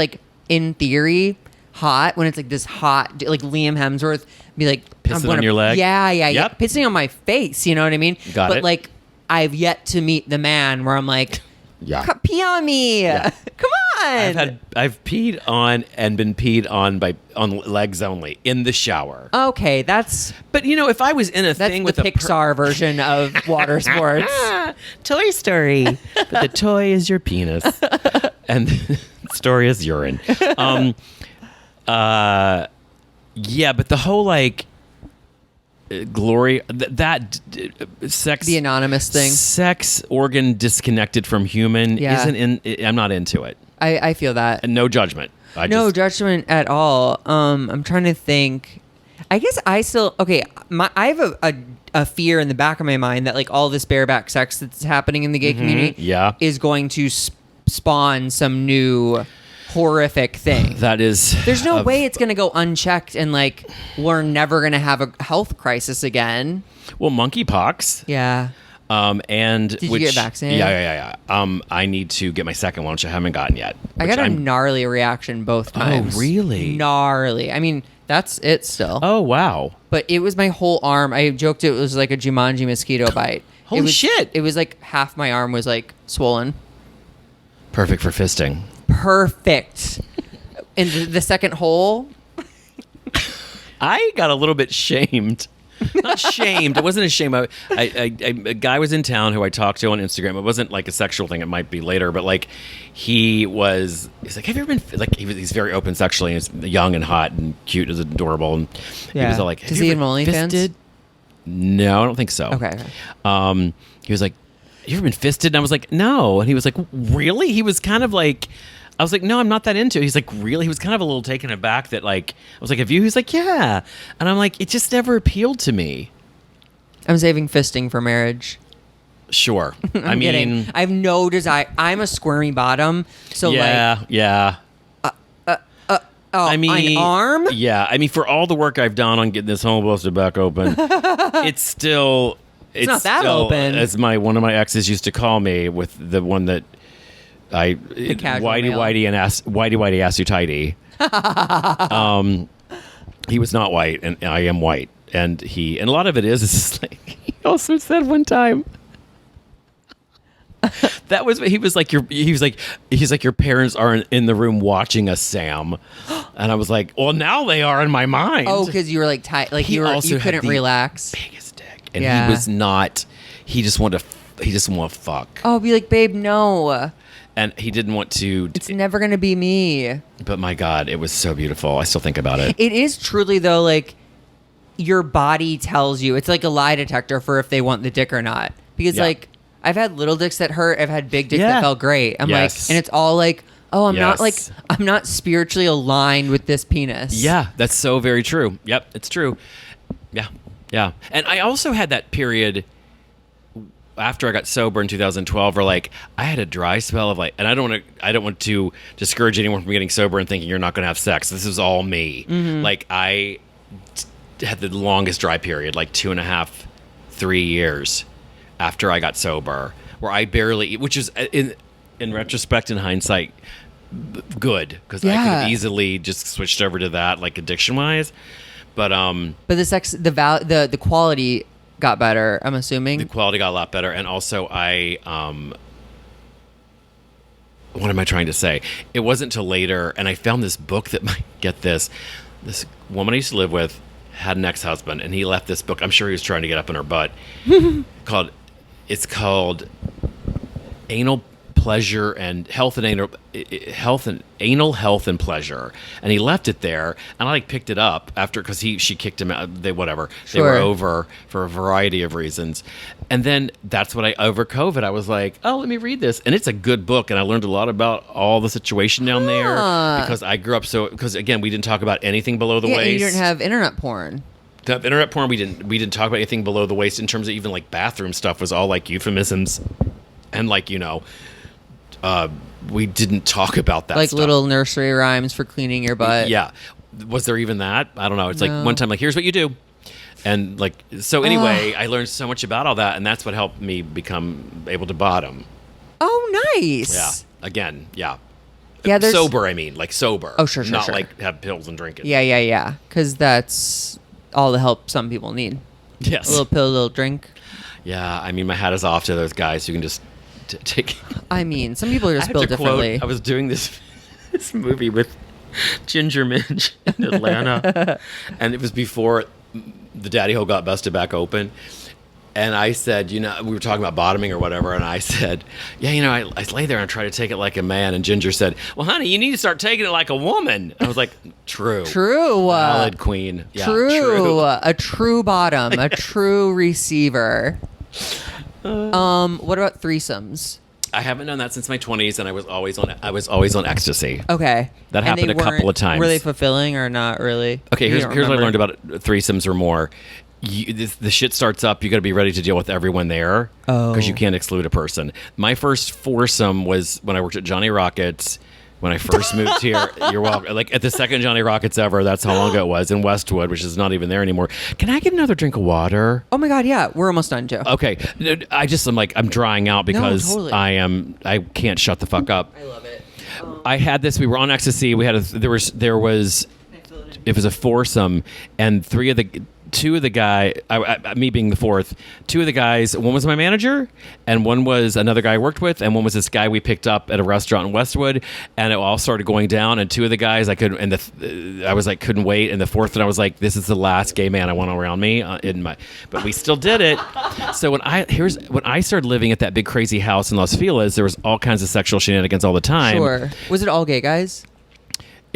Speaker 2: in theory hot when it's this hot, like Liam Hemsworth be like
Speaker 3: Pissing on your leg?
Speaker 2: Yeah,
Speaker 3: Yep.
Speaker 2: pissing on my face. You know what I mean?
Speaker 3: Got
Speaker 2: but
Speaker 3: it.
Speaker 2: I've yet to meet the man where I'm like,
Speaker 3: Yeah.
Speaker 2: pee on me. Come on.
Speaker 3: I've peed on and been peed on on legs only in the shower.
Speaker 2: Okay, that's
Speaker 3: But if I was in a thing
Speaker 2: the
Speaker 3: with
Speaker 2: Pixar version of water sports.
Speaker 3: Toy Story, but the toy is your penis, and the story is urine. Yeah, but the whole glory sex,
Speaker 2: The anonymous thing.
Speaker 3: sex organ disconnected from human
Speaker 2: Yeah.
Speaker 3: I'm not into it,
Speaker 2: I feel that.
Speaker 3: and no judgment.
Speaker 2: No judgment at all. I'm trying to think. I guess I still I have a fear in the back of my mind that all this bareback sex that's happening in the gay community
Speaker 3: Yeah.
Speaker 2: is going to spawn some new horrific thing.
Speaker 3: That is.
Speaker 2: There's no way it's going to go unchecked and we're never going to have a health crisis again.
Speaker 3: Well, monkeypox.
Speaker 2: Yeah.
Speaker 3: And
Speaker 2: Did you get vaccinated?
Speaker 3: Yeah. I need to get my second one, which I haven't gotten yet.
Speaker 2: I got a gnarly reaction both times.
Speaker 3: really?
Speaker 2: Gnarly. I mean, that's it still.
Speaker 3: Oh, wow.
Speaker 2: But it was my whole arm. I joked it was like a Jumanji mosquito bite.
Speaker 3: Holy shit.
Speaker 2: It was half my arm was swollen.
Speaker 3: Perfect for fisting.
Speaker 2: Perfect. And the second hole,
Speaker 3: I got a little bit shamed. Not shamed. It wasn't a shame. A guy was in town who I talked to on Instagram. It wasn't a sexual thing. It might be later, but he's like, have you ever been he's very open sexually, and he's young and hot and cute and adorable, and he was all like,
Speaker 2: Does he have OnlyFans?
Speaker 3: fisted? No, I don't think so.
Speaker 2: Okay.
Speaker 3: He was like, you ever been fisted? And I was like, no. And he was like, really? He was kind of I was like, no, I'm not that into it. He's like, really? He was kind of a little taken aback that I was like, have you? He's like, yeah. And I'm like, it just never appealed to me.
Speaker 2: I'm saving fisting for marriage.
Speaker 3: Sure.
Speaker 2: I'm kidding. I have no desire. I'm a squirmy bottom. So
Speaker 3: yeah. I mean,
Speaker 2: an arm?
Speaker 3: Yeah. I mean, for all the work I've done on getting this home busted back open, it's still. It's
Speaker 2: not that
Speaker 3: still,
Speaker 2: open.
Speaker 3: As one of my exes used to call me, with the one that
Speaker 2: casual male.
Speaker 3: whitey ass you tidy. He was not white, and I am white, and a lot of it is just he also said one time. That was he was like your parents aren't in the room watching us, Sam, and I was like, well, now they are in my mind.
Speaker 2: Oh, because you were tight, you couldn't relax.
Speaker 3: Biggest dick, and
Speaker 2: Yeah.
Speaker 3: he was not. He just wanted to fuck.
Speaker 2: Oh, be like, babe, no,
Speaker 3: And he didn't want to.
Speaker 2: it's never gonna be me.
Speaker 3: But my God, it was so beautiful. I still think about it.
Speaker 2: It is truly though, your body tells you. It's like a lie detector for if they want the dick or not. Because
Speaker 3: Yeah.
Speaker 2: I've had little dicks that hurt. I've had big dicks
Speaker 3: Yeah.
Speaker 2: that felt great. I'm
Speaker 3: Yes.
Speaker 2: and it's all oh,
Speaker 3: Yes.
Speaker 2: I'm not spiritually aligned with this penis.
Speaker 3: Yeah, that's so very true. Yep, it's true. Yeah. And I also had that period after I got sober in 2012 where I had a dry spell of and I don't want to discourage anyone from getting sober and thinking you're not going to have sex. This is all me.
Speaker 2: Mm-hmm.
Speaker 3: I had the longest dry period, 2.5, 3 years after I got sober, where I barely, which is in retrospect, in hindsight, good, because I could
Speaker 2: Yeah.
Speaker 3: have easily just switched over to that, addiction wise. But
Speaker 2: the sex, the quality got better. I'm assuming.
Speaker 3: the quality got a lot better, and also what am I trying to say? It wasn't till later, and I found this book that get this woman I used to live with had an ex-husband, and he left this book. I'm sure he was trying to get up in her butt. It's called Anal pleasure and health and anal health and pleasure, and he left it there. And I like picked it up after because she kicked him out. They were
Speaker 2: Sure.
Speaker 3: over for a variety of reasons. And then that's what over COVID I was like, oh, let me read this, and it's a good book, and I learned a lot about all the situation down there because I grew up because again we didn't talk about anything below the waist.
Speaker 2: You didn't have internet porn.
Speaker 3: The internet porn, we didn't talk about anything below the waist in terms of even like bathroom stuff was all like euphemisms, and like we didn't talk about that
Speaker 2: Like
Speaker 3: stuff.
Speaker 2: little nursery rhymes for cleaning your butt.
Speaker 3: Yeah, was there even that? I don't know. It's like one time like here's what you do, and like so anyway, I learned so much about all that, and that's what helped me become able to bottom.
Speaker 2: Oh, nice.
Speaker 3: Yeah, again, yeah.
Speaker 2: Yeah, there's
Speaker 3: Sober, I mean, like sober.
Speaker 2: Oh, sure,
Speaker 3: not
Speaker 2: sure.
Speaker 3: like have pills and drink it.
Speaker 2: Yeah. Because that's all the help some people need.
Speaker 3: Yes.
Speaker 2: A little pill, a little drink.
Speaker 3: Yeah, I mean, my hat is off to those guys who can just take.
Speaker 2: I mean, some people are
Speaker 3: I
Speaker 2: just
Speaker 3: have
Speaker 2: built
Speaker 3: to
Speaker 2: differently.
Speaker 3: quote, I was doing this movie with Ginger Minge in Atlanta, and it was before the Daddy Hole got busted back open. And I said, we were talking about bottoming or whatever, and I said, I lay there and try to take it like a man. And Ginger said, well, honey, you need to start taking it like a woman. I was like, true. Valid queen. Yeah,
Speaker 2: true. A true bottom. A true receiver. What about threesomes?
Speaker 3: I haven't done that since my 20s, and I was always on ecstasy.
Speaker 2: Okay.
Speaker 3: That
Speaker 2: And
Speaker 3: happened
Speaker 2: they
Speaker 3: a couple of times.
Speaker 2: Were they fulfilling or not really?
Speaker 3: Okay,
Speaker 2: You
Speaker 3: here's
Speaker 2: don't
Speaker 3: what I
Speaker 2: remember?
Speaker 3: learned about threesomes or more. The shit starts up. You got to be ready to deal with everyone there because you can't exclude a person. My first foursome was when I worked at Johnny Rockets. When I first moved here, you're welcome. Like at the second Johnny Rockets ever. That's how long ago it was in Westwood, which is not even there anymore. Can I get another drink of water?
Speaker 2: Oh my God, yeah. We're almost done, Joe.
Speaker 3: Okay, I'm drying out because
Speaker 2: totally.
Speaker 3: I can't shut the fuck up.
Speaker 2: I love it.
Speaker 3: I had this. We were on ecstasy. We had there was it was a foursome, and two of the guys, me being the fourth, two of the guys, one was my manager, and one was another guy I worked with, and one was this guy we picked up at a restaurant in Westwood, and it all started going down. And two of the guys I was like couldn't wait, and the fourth one I was like, this is the last gay man I want around me but we still did it. So when I started living at that big crazy house in Los Feliz, there was all kinds of sexual shenanigans all the time.
Speaker 2: Sure. Was it all gay guys?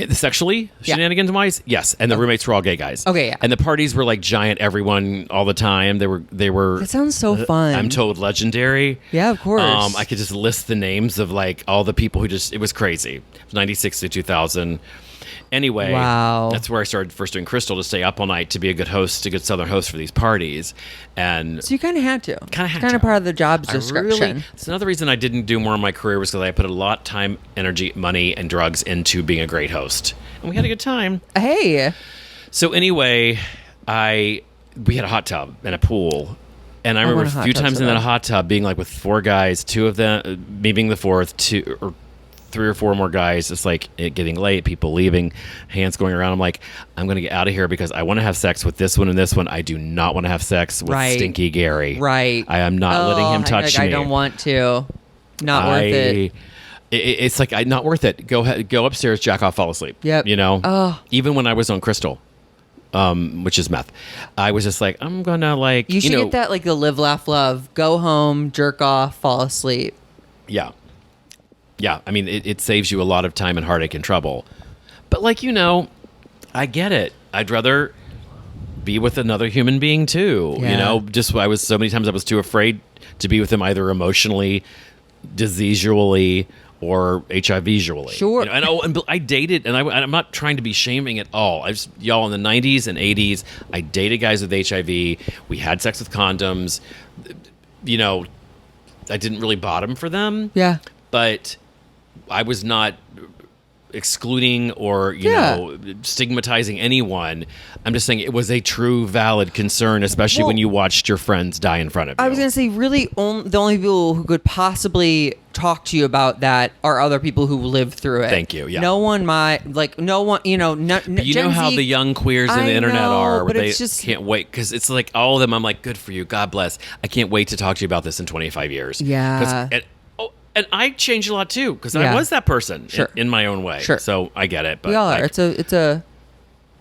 Speaker 3: Sexually, shenanigans wise, yes, and the roommates were all gay guys.
Speaker 2: Okay, yeah.
Speaker 3: And the parties were like giant, everyone all the time. They were.
Speaker 2: That sounds so fun.
Speaker 3: I'm told legendary.
Speaker 2: Yeah, of course.
Speaker 3: I could just list the names of like all the people who it was crazy. 96 to 2000. Anyway,
Speaker 2: wow.
Speaker 3: That's where I started first doing Crystal to stay up all night to be a good host, a good Southern host for these parties. And
Speaker 2: so you kind of had to.
Speaker 3: Kind
Speaker 2: of part of the job description.
Speaker 3: It's another reason I didn't do more in my career was because I put a lot of time, energy, money, and drugs into being a great host. And we had a good time.
Speaker 2: Hey.
Speaker 3: So anyway, we had a hot tub and a pool. And I remember a few times in that hot tub being like with four guys, two of them, me being the fourth, three or four more guys. It's like it getting late, people leaving, hands going around. I'm like, I'm going to get out of here because I want to have sex with this one and this one. I do not want to have sex with Stinky Gary.
Speaker 2: Right.
Speaker 3: I am not letting him touch me.
Speaker 2: I don't want to. Not worth it.
Speaker 3: It's like not worth it. Go upstairs, jack off, fall asleep.
Speaker 2: Yep.
Speaker 3: Even when I was on Crystal, which is meth, I was just like, I'm gonna like.
Speaker 2: You should get that like the live, laugh, love. Go home, jerk off, fall asleep.
Speaker 3: Yeah. Yeah, I mean, it saves you a lot of time and heartache and trouble. But, like, I get it. I'd rather be with another human being, too.
Speaker 2: Yeah.
Speaker 3: I was so many times I was too afraid to be with him either emotionally, diseasually, or HIV-usually.
Speaker 2: Sure.
Speaker 3: And I dated, and I'm not trying to be shaming at all. Y'all, in the 90s and 80s, I dated guys with HIV. We had sex with condoms. I didn't really bottom for them.
Speaker 2: Yeah.
Speaker 3: But I was not excluding or stigmatizing anyone. I'm just saying it was a true valid concern, especially when you watched your friends die in front of you.
Speaker 2: I was going to say, really, the only people who could possibly talk to you about that are other people who lived through it.
Speaker 3: Thank you. Yeah.
Speaker 2: No one no one,
Speaker 3: you know how the young queers in the internet are, where they can't wait because it's like all of them. I'm like, good for you, God bless. I can't wait to talk to you about this in 25 years.
Speaker 2: Yeah.
Speaker 3: And I changed a lot too because I was that person in my own way.
Speaker 2: Sure.
Speaker 3: So I get it. But
Speaker 2: we all are. It's a.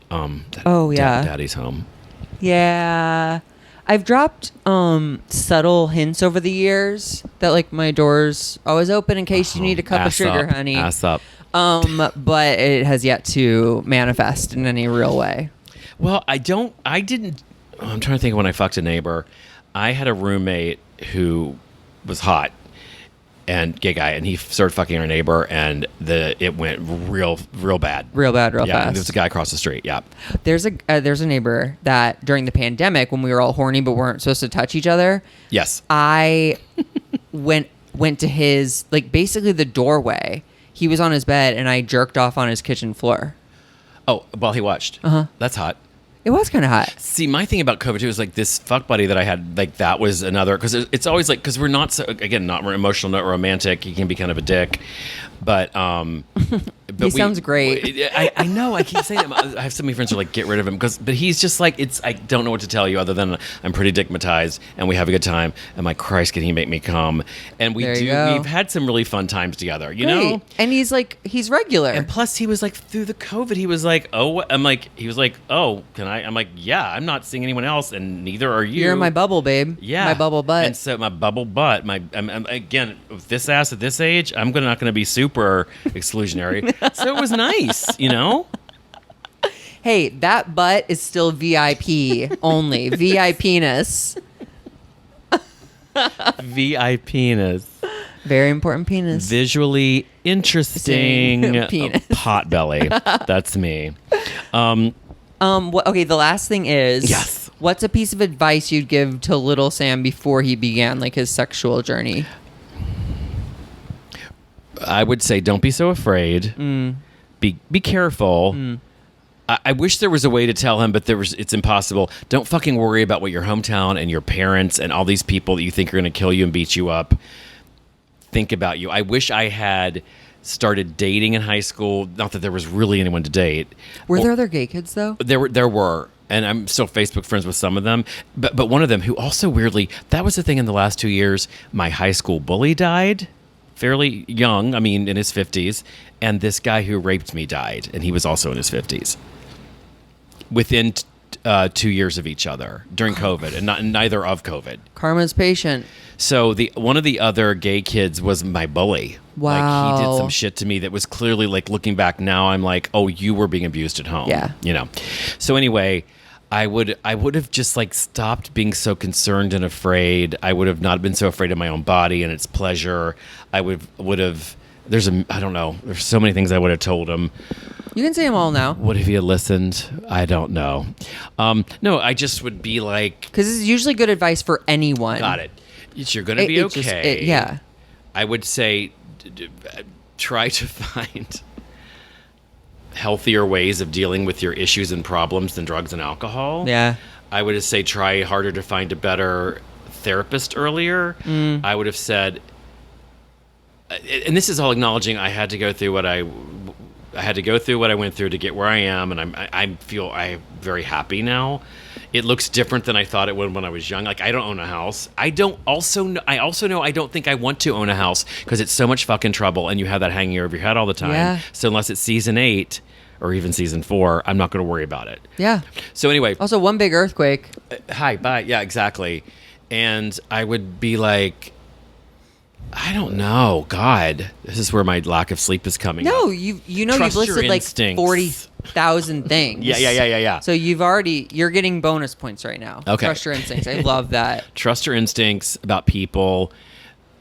Speaker 2: Daddy's home. Yeah. I've dropped subtle hints over the years that like my door's always open in case you need a cup of sugar, honey.
Speaker 3: Ass up.
Speaker 2: But it has yet to manifest in any real way.
Speaker 3: Well, I'm trying to think of when I fucked a neighbor. I had a roommate who was hot and gay guy, and he started fucking our neighbor, and it went real bad.
Speaker 2: Real bad, real
Speaker 3: Yeah,
Speaker 2: fast.
Speaker 3: there's a guy across the street. Yeah.
Speaker 2: There's a neighbor that during the pandemic when we were all horny but weren't supposed to touch each other.
Speaker 3: Yes.
Speaker 2: I went to his, like, basically the doorway. He was on his bed and I jerked off on his kitchen floor.
Speaker 3: Oh, while he watched.
Speaker 2: Uh-huh.
Speaker 3: That's hot.
Speaker 2: It was kind of hot.
Speaker 3: See, my thing about COVID too is like this fuck buddy that I had, like that was another, because it's always like, because we're not so, again, not emotional, not romantic. He can be kind of a dick, but
Speaker 2: He sounds great.
Speaker 3: I know. I keep saying that. I have so many friends who are like, get rid of him, but he's just like, I don't know what to tell you other than I'm pretty dickmatized and we have a good time. And my Christ, can he make me come? And
Speaker 2: There you go.
Speaker 3: we've had some really fun times together, you know?
Speaker 2: And he's regular.
Speaker 3: And plus, he was like, through the COVID, he was like, oh, he was like, oh, can I? I'm like, yeah, I'm not seeing anyone else, and neither are you.
Speaker 2: You're in my bubble, babe.
Speaker 3: Yeah,
Speaker 2: My bubble butt.
Speaker 3: And so my bubble butt. I'm again, with this ass at this age, I'm not going to be super exclusionary. So it was nice, you know.
Speaker 2: Hey, that butt is still VIP only. V.I.Penis.
Speaker 3: V.I.Penis.
Speaker 2: Very important penis.
Speaker 3: Visually interesting
Speaker 2: Penis.
Speaker 3: pot belly. That's me.
Speaker 2: Okay, the last thing is,
Speaker 3: Yes.
Speaker 2: what's a piece of advice you'd give to little Sam before he began like his sexual journey?
Speaker 3: I would say don't be so afraid. Be careful. I wish there was a way to tell him, but it's impossible. Don't fucking worry about what your hometown and your parents and all these people that you think are going to kill you and beat you up think about you. I wish I had started dating in high school. Not that there was really anyone to date.
Speaker 2: Were there other gay kids though?
Speaker 3: There were, and I'm still Facebook friends with some of them. But one of them who also weirdly, that was the thing in the last 2 years. My high school bully died, fairly young. I mean, in his 50s, and this guy who raped me died, and he was also in his 50s. Within 2 years of each other during COVID, and neither of COVID.
Speaker 2: Karma's patient.
Speaker 3: So one of the other gay kids was my bully.
Speaker 2: Wow.
Speaker 3: Like he did some shit to me that was clearly like looking back now, I'm like, oh, you were being abused at home.
Speaker 2: Yeah.
Speaker 3: You know. So anyway, I would have just like stopped being so concerned and afraid. I would have not been so afraid of my own body and its pleasure. I would have. I don't know. There's so many things I would have told him.
Speaker 2: You can say them all now.
Speaker 3: What if he had listened? I don't know. No, I just would be like,
Speaker 2: Because this is usually good advice for anyone.
Speaker 3: got it. You're going to be okay.
Speaker 2: Yeah.
Speaker 3: I would say try to find healthier ways of dealing with your issues and problems than drugs and alcohol.
Speaker 2: Yeah.
Speaker 3: I would have said try harder to find a better therapist earlier. I would have said, and this is all acknowledging I had to go through what I went through to get where I am, and I'm very happy now. It looks different than I thought it would when I was young. Like I don't own a house. I also know I don't think I want to own a house because it's so much fucking trouble, and you have that hanging over your head all the time.
Speaker 2: Yeah.
Speaker 3: So unless it's season 8 or even season 4, I'm not going to worry about it.
Speaker 2: Yeah.
Speaker 3: So anyway,
Speaker 2: Also, one big earthquake.
Speaker 3: hi, bye. Yeah, exactly. And I would be like, I don't know. God, this is where my lack of sleep is coming.
Speaker 2: No,
Speaker 3: up.
Speaker 2: you've
Speaker 3: Trust your
Speaker 2: listed like
Speaker 3: instincts.
Speaker 2: 40,000 things.
Speaker 3: Yeah.
Speaker 2: So you're getting bonus points right now.
Speaker 3: Okay.
Speaker 2: Trust your instincts. I love that.
Speaker 3: Trust your instincts about people.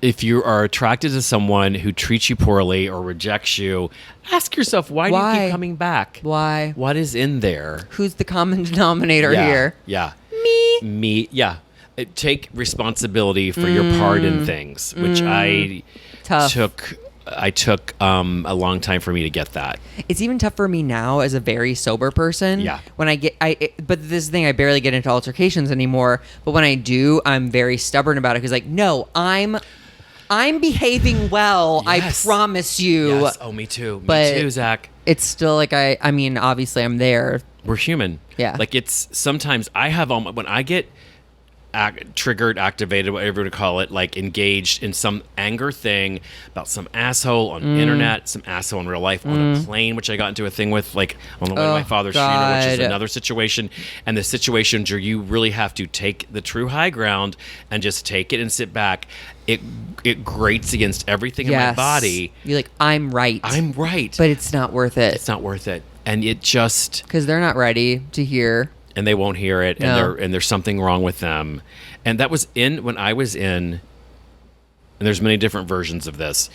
Speaker 3: If you are attracted to someone who treats you poorly or rejects you, ask yourself, why do you keep coming back?
Speaker 2: Why?
Speaker 3: What is in there?
Speaker 2: Who's the common denominator here?
Speaker 3: Yeah.
Speaker 2: Me.
Speaker 3: Yeah. Take responsibility for your part in things, which I
Speaker 2: Tough.
Speaker 3: took a long time for me to get that.
Speaker 2: It's even tough for me now as a very sober person.
Speaker 3: Yeah.
Speaker 2: When but this is the thing, I barely get into altercations anymore. But when I do, I'm very stubborn about it because, like, no, I'm behaving well.
Speaker 3: Yes.
Speaker 2: I promise you.
Speaker 3: Yes. Oh, me too.
Speaker 2: But
Speaker 3: me too, Zach.
Speaker 2: It's still like I mean, obviously, I'm there.
Speaker 3: We're human.
Speaker 2: Yeah.
Speaker 3: Like it's sometimes I have when I get triggered, activated, whatever you would call it, like engaged in some anger thing about some asshole on the internet, some asshole in real life on a plane, which I got into a thing with, like on the way to my father's funeral, which is another situation. And the situations where you really have to take the true high ground and just take it and sit back. It grates against everything in my body.
Speaker 2: You're like, I'm right.
Speaker 3: But
Speaker 2: it's not worth it.
Speaker 3: It's not worth it. And it just...
Speaker 2: Because they're not ready to hear.
Speaker 3: And they won't hear it.
Speaker 2: No.
Speaker 3: And there's something wrong with them. And that was when I was in... And there's many different versions of this.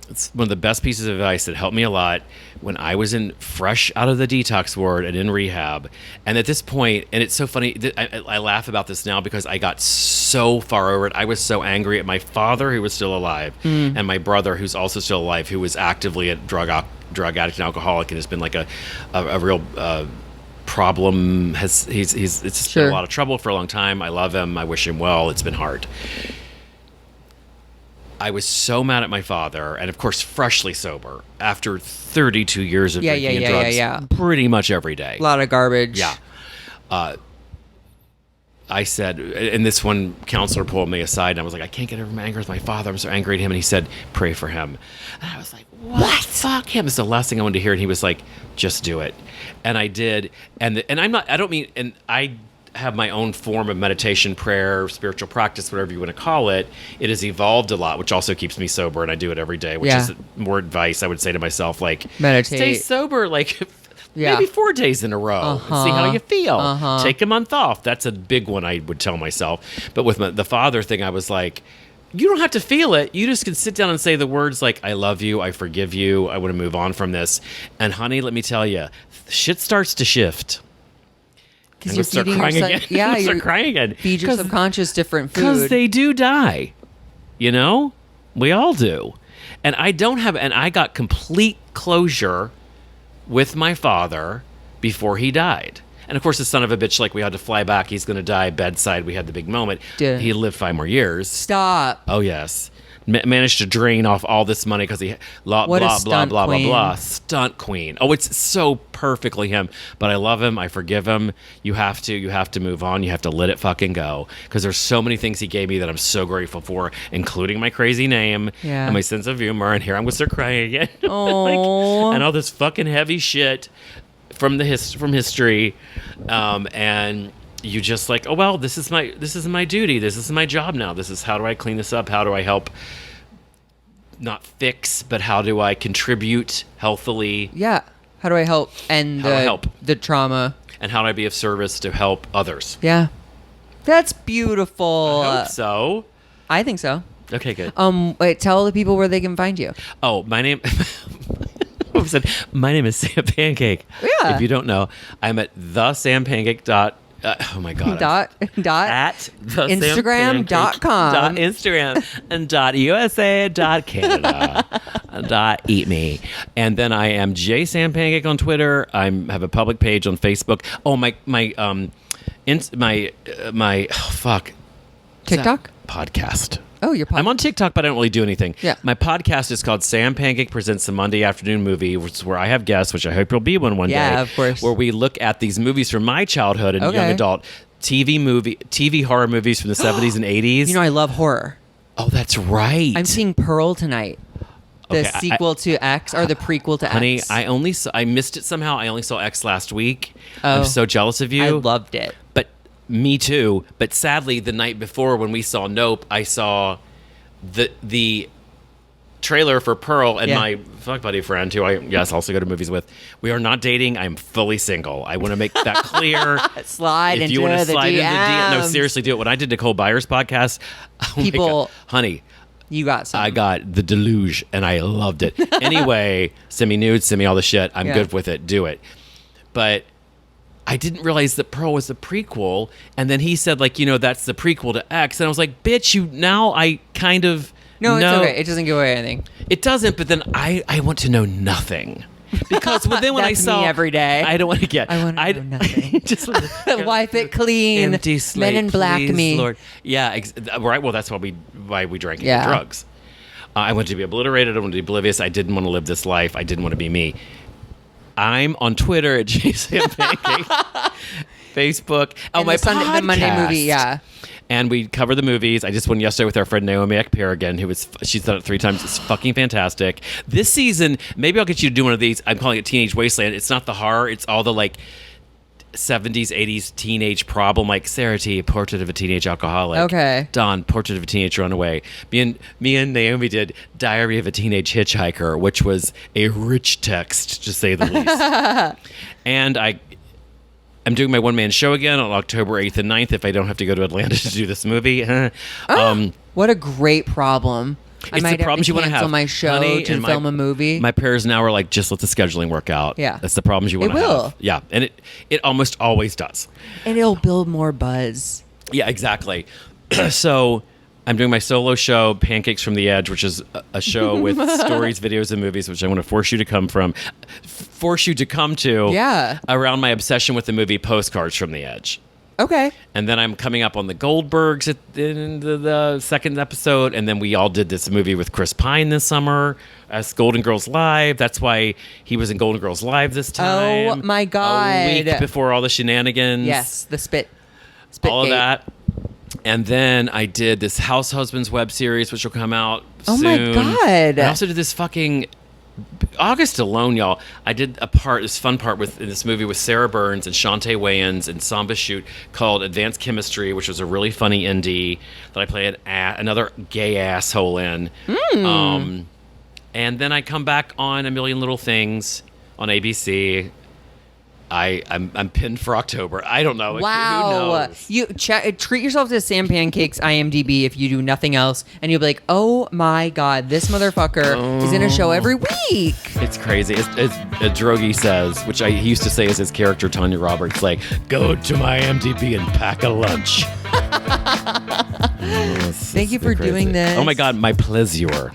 Speaker 3: It's one of the best pieces of advice that helped me a lot when I was fresh out of the detox ward and in rehab. And at this point, and it's so funny, I laugh about this now because I got so far over it. I was so angry at my father, who was still alive, and my brother, who's also still alive, who was actively a drug addict and alcoholic and has been like a real problem. It's been a lot of trouble for a long time. I love him. I wish him well. It's been hard. I was so mad at my father, and of course, freshly sober after 32 years of drinking and drugs, pretty much every day.
Speaker 2: A lot of garbage.
Speaker 3: Yeah. I said, and this one counselor pulled me aside, and I was like, I can't get over my anger with my father. I'm so angry at him. And he said, pray for him. And I was like, what? Fuck him. It's the last thing I wanted to hear. And he was like, just do it. And I did. And I have my own form of meditation, prayer, spiritual practice, whatever you want to call it. It has evolved a lot, which also keeps me sober, and I do it every day, which is more advice I would say to myself, like,
Speaker 2: meditate.
Speaker 3: Stay sober, like, maybe 4 days in a row, and see how you feel. Take a month off. That's a big one I would tell myself. But with the father thing, I was like, you don't have to feel it. You just can sit down and say the words like, I love you, I forgive you, I want to move on from this. And honey, let me tell you, shit starts to shift.
Speaker 2: Because you're feeding yourself. Yeah,
Speaker 3: you're crying again.
Speaker 2: Feed your subconscious different food.
Speaker 3: Because they do die. You know? We all do. And I got complete closure with my father before he died. And of course, the son of a bitch, like, we had to fly back. He's going to die bedside. We had the big moment. He lived 5 more years.
Speaker 2: Stop.
Speaker 3: Oh, yes. Managed to drain off all this money because he blah blah blah. Stunt queen. Oh, it's so perfectly him. But I love him. I forgive him. You have to move on. You have to let it fucking go, because there's so many things he gave me that I'm so grateful for, including my crazy name and my sense of humor. And here I'm going to start crying again.
Speaker 2: Oh,
Speaker 3: and all this fucking heavy shit from history, and. You just like, oh, well, this is my duty. This is my job now. This is, how do I clean this up? How do I help, not fix, but how do I contribute healthily?
Speaker 2: Yeah. How do I help end the trauma?
Speaker 3: And how do I be of service to help others?
Speaker 2: Yeah. That's beautiful.
Speaker 3: I hope so.
Speaker 2: I think so.
Speaker 3: Okay, good.
Speaker 2: Wait, tell the people where they can find you.
Speaker 3: Oh, my name... My name is Sam Pancake.
Speaker 2: Yeah.
Speaker 3: If you don't know, I'm at thesampancake. Oh my god!
Speaker 2: At Instagram.com.
Speaker 3: Instagram and USA.Canada. Eat me. And then I am J Sam Pancake on Twitter. I have a public page on Facebook. Oh my
Speaker 2: TikTok
Speaker 3: podcast.
Speaker 2: Oh, your podcast.
Speaker 3: I'm on TikTok, but I don't really do anything.
Speaker 2: Yeah.
Speaker 3: My podcast is called Sam Pancake Presents the Monday Afternoon Movie, which is where I have guests, which I hope you'll be one day.
Speaker 2: Yeah, of course.
Speaker 3: Where we look at these movies from my childhood and young adult, TV horror movies from the 70s and 80s.
Speaker 2: You know, I love horror.
Speaker 3: Oh, that's right.
Speaker 2: I'm seeing Pearl tonight. The sequel to X, or the prequel to
Speaker 3: honey,
Speaker 2: X.
Speaker 3: Honey, I missed it somehow. I only saw X last week. I'm so jealous of you.
Speaker 2: I loved it.
Speaker 3: But me too. But sadly, the night before when we saw Nope, I saw the trailer for Pearl, and my fuck buddy friend, who I also go to movies with. We are not dating. I'm fully single. I want to make that clear.
Speaker 2: Slide
Speaker 3: if
Speaker 2: into
Speaker 3: you want to
Speaker 2: the
Speaker 3: slide into the
Speaker 2: DMs.
Speaker 3: DM, no, seriously, do it. When I did Nicole Byer's podcast,
Speaker 2: People,
Speaker 3: honey.
Speaker 2: You got some.
Speaker 3: I got the deluge, and I loved it. Anyway, send me nudes, send me all the shit. I'm good with it. Do it. But I didn't realize that Pearl was the prequel. And then he said, like, that's the prequel to X. And I was like, bitch, I kind of
Speaker 2: No,
Speaker 3: know.
Speaker 2: It's okay. It doesn't give away anything.
Speaker 3: It doesn't, but then I want to know nothing. Because then when I saw
Speaker 2: me every day.
Speaker 3: I don't want to get.
Speaker 2: I want to know nothing.
Speaker 3: Just
Speaker 2: wipe it clean.
Speaker 3: Empty slate,
Speaker 2: Men in Black
Speaker 3: please,
Speaker 2: me.
Speaker 3: Lord. Yeah, right. Well, that's why we drank and did drugs. I wanted to be obliterated. I wanted to be oblivious. I didn't want to live this life. I didn't want to be me. I'm on Twitter at JSamPancake. Facebook.
Speaker 2: And
Speaker 3: my
Speaker 2: the
Speaker 3: podcast.
Speaker 2: Monday movie, yeah.
Speaker 3: And we cover the movies. I just went yesterday with our friend Naomi Ekperigan, she's done it 3 times. It's fucking fantastic. This season, maybe I'll get you to do one of these. I'm calling it Teenage Wasteland. It's not the horror. It's all the like 70s, 80s teenage problem, like Sarah T, Portrait of a Teenage Alcoholic.
Speaker 2: Okay.
Speaker 3: Don, Portrait of a Teenage Runaway. Me and Naomi did Diary of a Teenage Hitchhiker, which was a rich text, to say the least. And I'm doing my one-man show again on October 8th and 9th if I don't have to go to Atlanta to do this movie.
Speaker 2: What a great problem. I
Speaker 3: It's
Speaker 2: might
Speaker 3: the problems
Speaker 2: have
Speaker 3: you
Speaker 2: to
Speaker 3: want to
Speaker 2: cancel
Speaker 3: have.
Speaker 2: my show
Speaker 3: Honey,
Speaker 2: to
Speaker 3: and
Speaker 2: film a movie.
Speaker 3: My prayers now are like, just let the scheduling work out.
Speaker 2: Yeah.
Speaker 3: That's the problems you want to have.
Speaker 2: It will.
Speaker 3: Yeah, and it almost always does.
Speaker 2: And it'll build more buzz.
Speaker 3: Yeah, exactly. So I'm doing my solo show, Pancakes from the Edge, which is a show with stories, videos, and movies, which I want to force you to come to.
Speaker 2: Yeah.
Speaker 3: Around my obsession with the movie Postcards from the Edge.
Speaker 2: Okay.
Speaker 3: And then I'm coming up on the Goldbergs at the second episode. And then we all did this movie with Chris Pine this summer as Golden Girls Live. That's why he was in Golden Girls Live this time.
Speaker 2: Oh, my God.
Speaker 3: A week before all the shenanigans.
Speaker 2: Yes, the spit
Speaker 3: all of
Speaker 2: gate.
Speaker 3: that. And then I did this House Husbands web series, which will come out
Speaker 2: Oh,
Speaker 3: soon.
Speaker 2: my God.
Speaker 3: I also did this fucking... August alone, y'all, I did this fun part in this movie with Sarah Burns and Shantae Wayans and Samba Shoot called Advanced Chemistry, which was a really funny indie that I played another gay asshole in. And then I come back on A Million Little Things on ABC. I'm pinned for October. I don't know.
Speaker 2: Wow.
Speaker 3: Who knows?
Speaker 2: You treat yourself to Sam Pancake's IMDb if you do nothing else, and you'll be like, oh my God, this motherfucker is in a show every week.
Speaker 3: It's crazy. As Drogi says, which he used to say as his character, Tanya Roberts, like, go to my IMDb and pack a lunch.
Speaker 2: Thank you for doing this.
Speaker 3: Oh my God, my pleasure.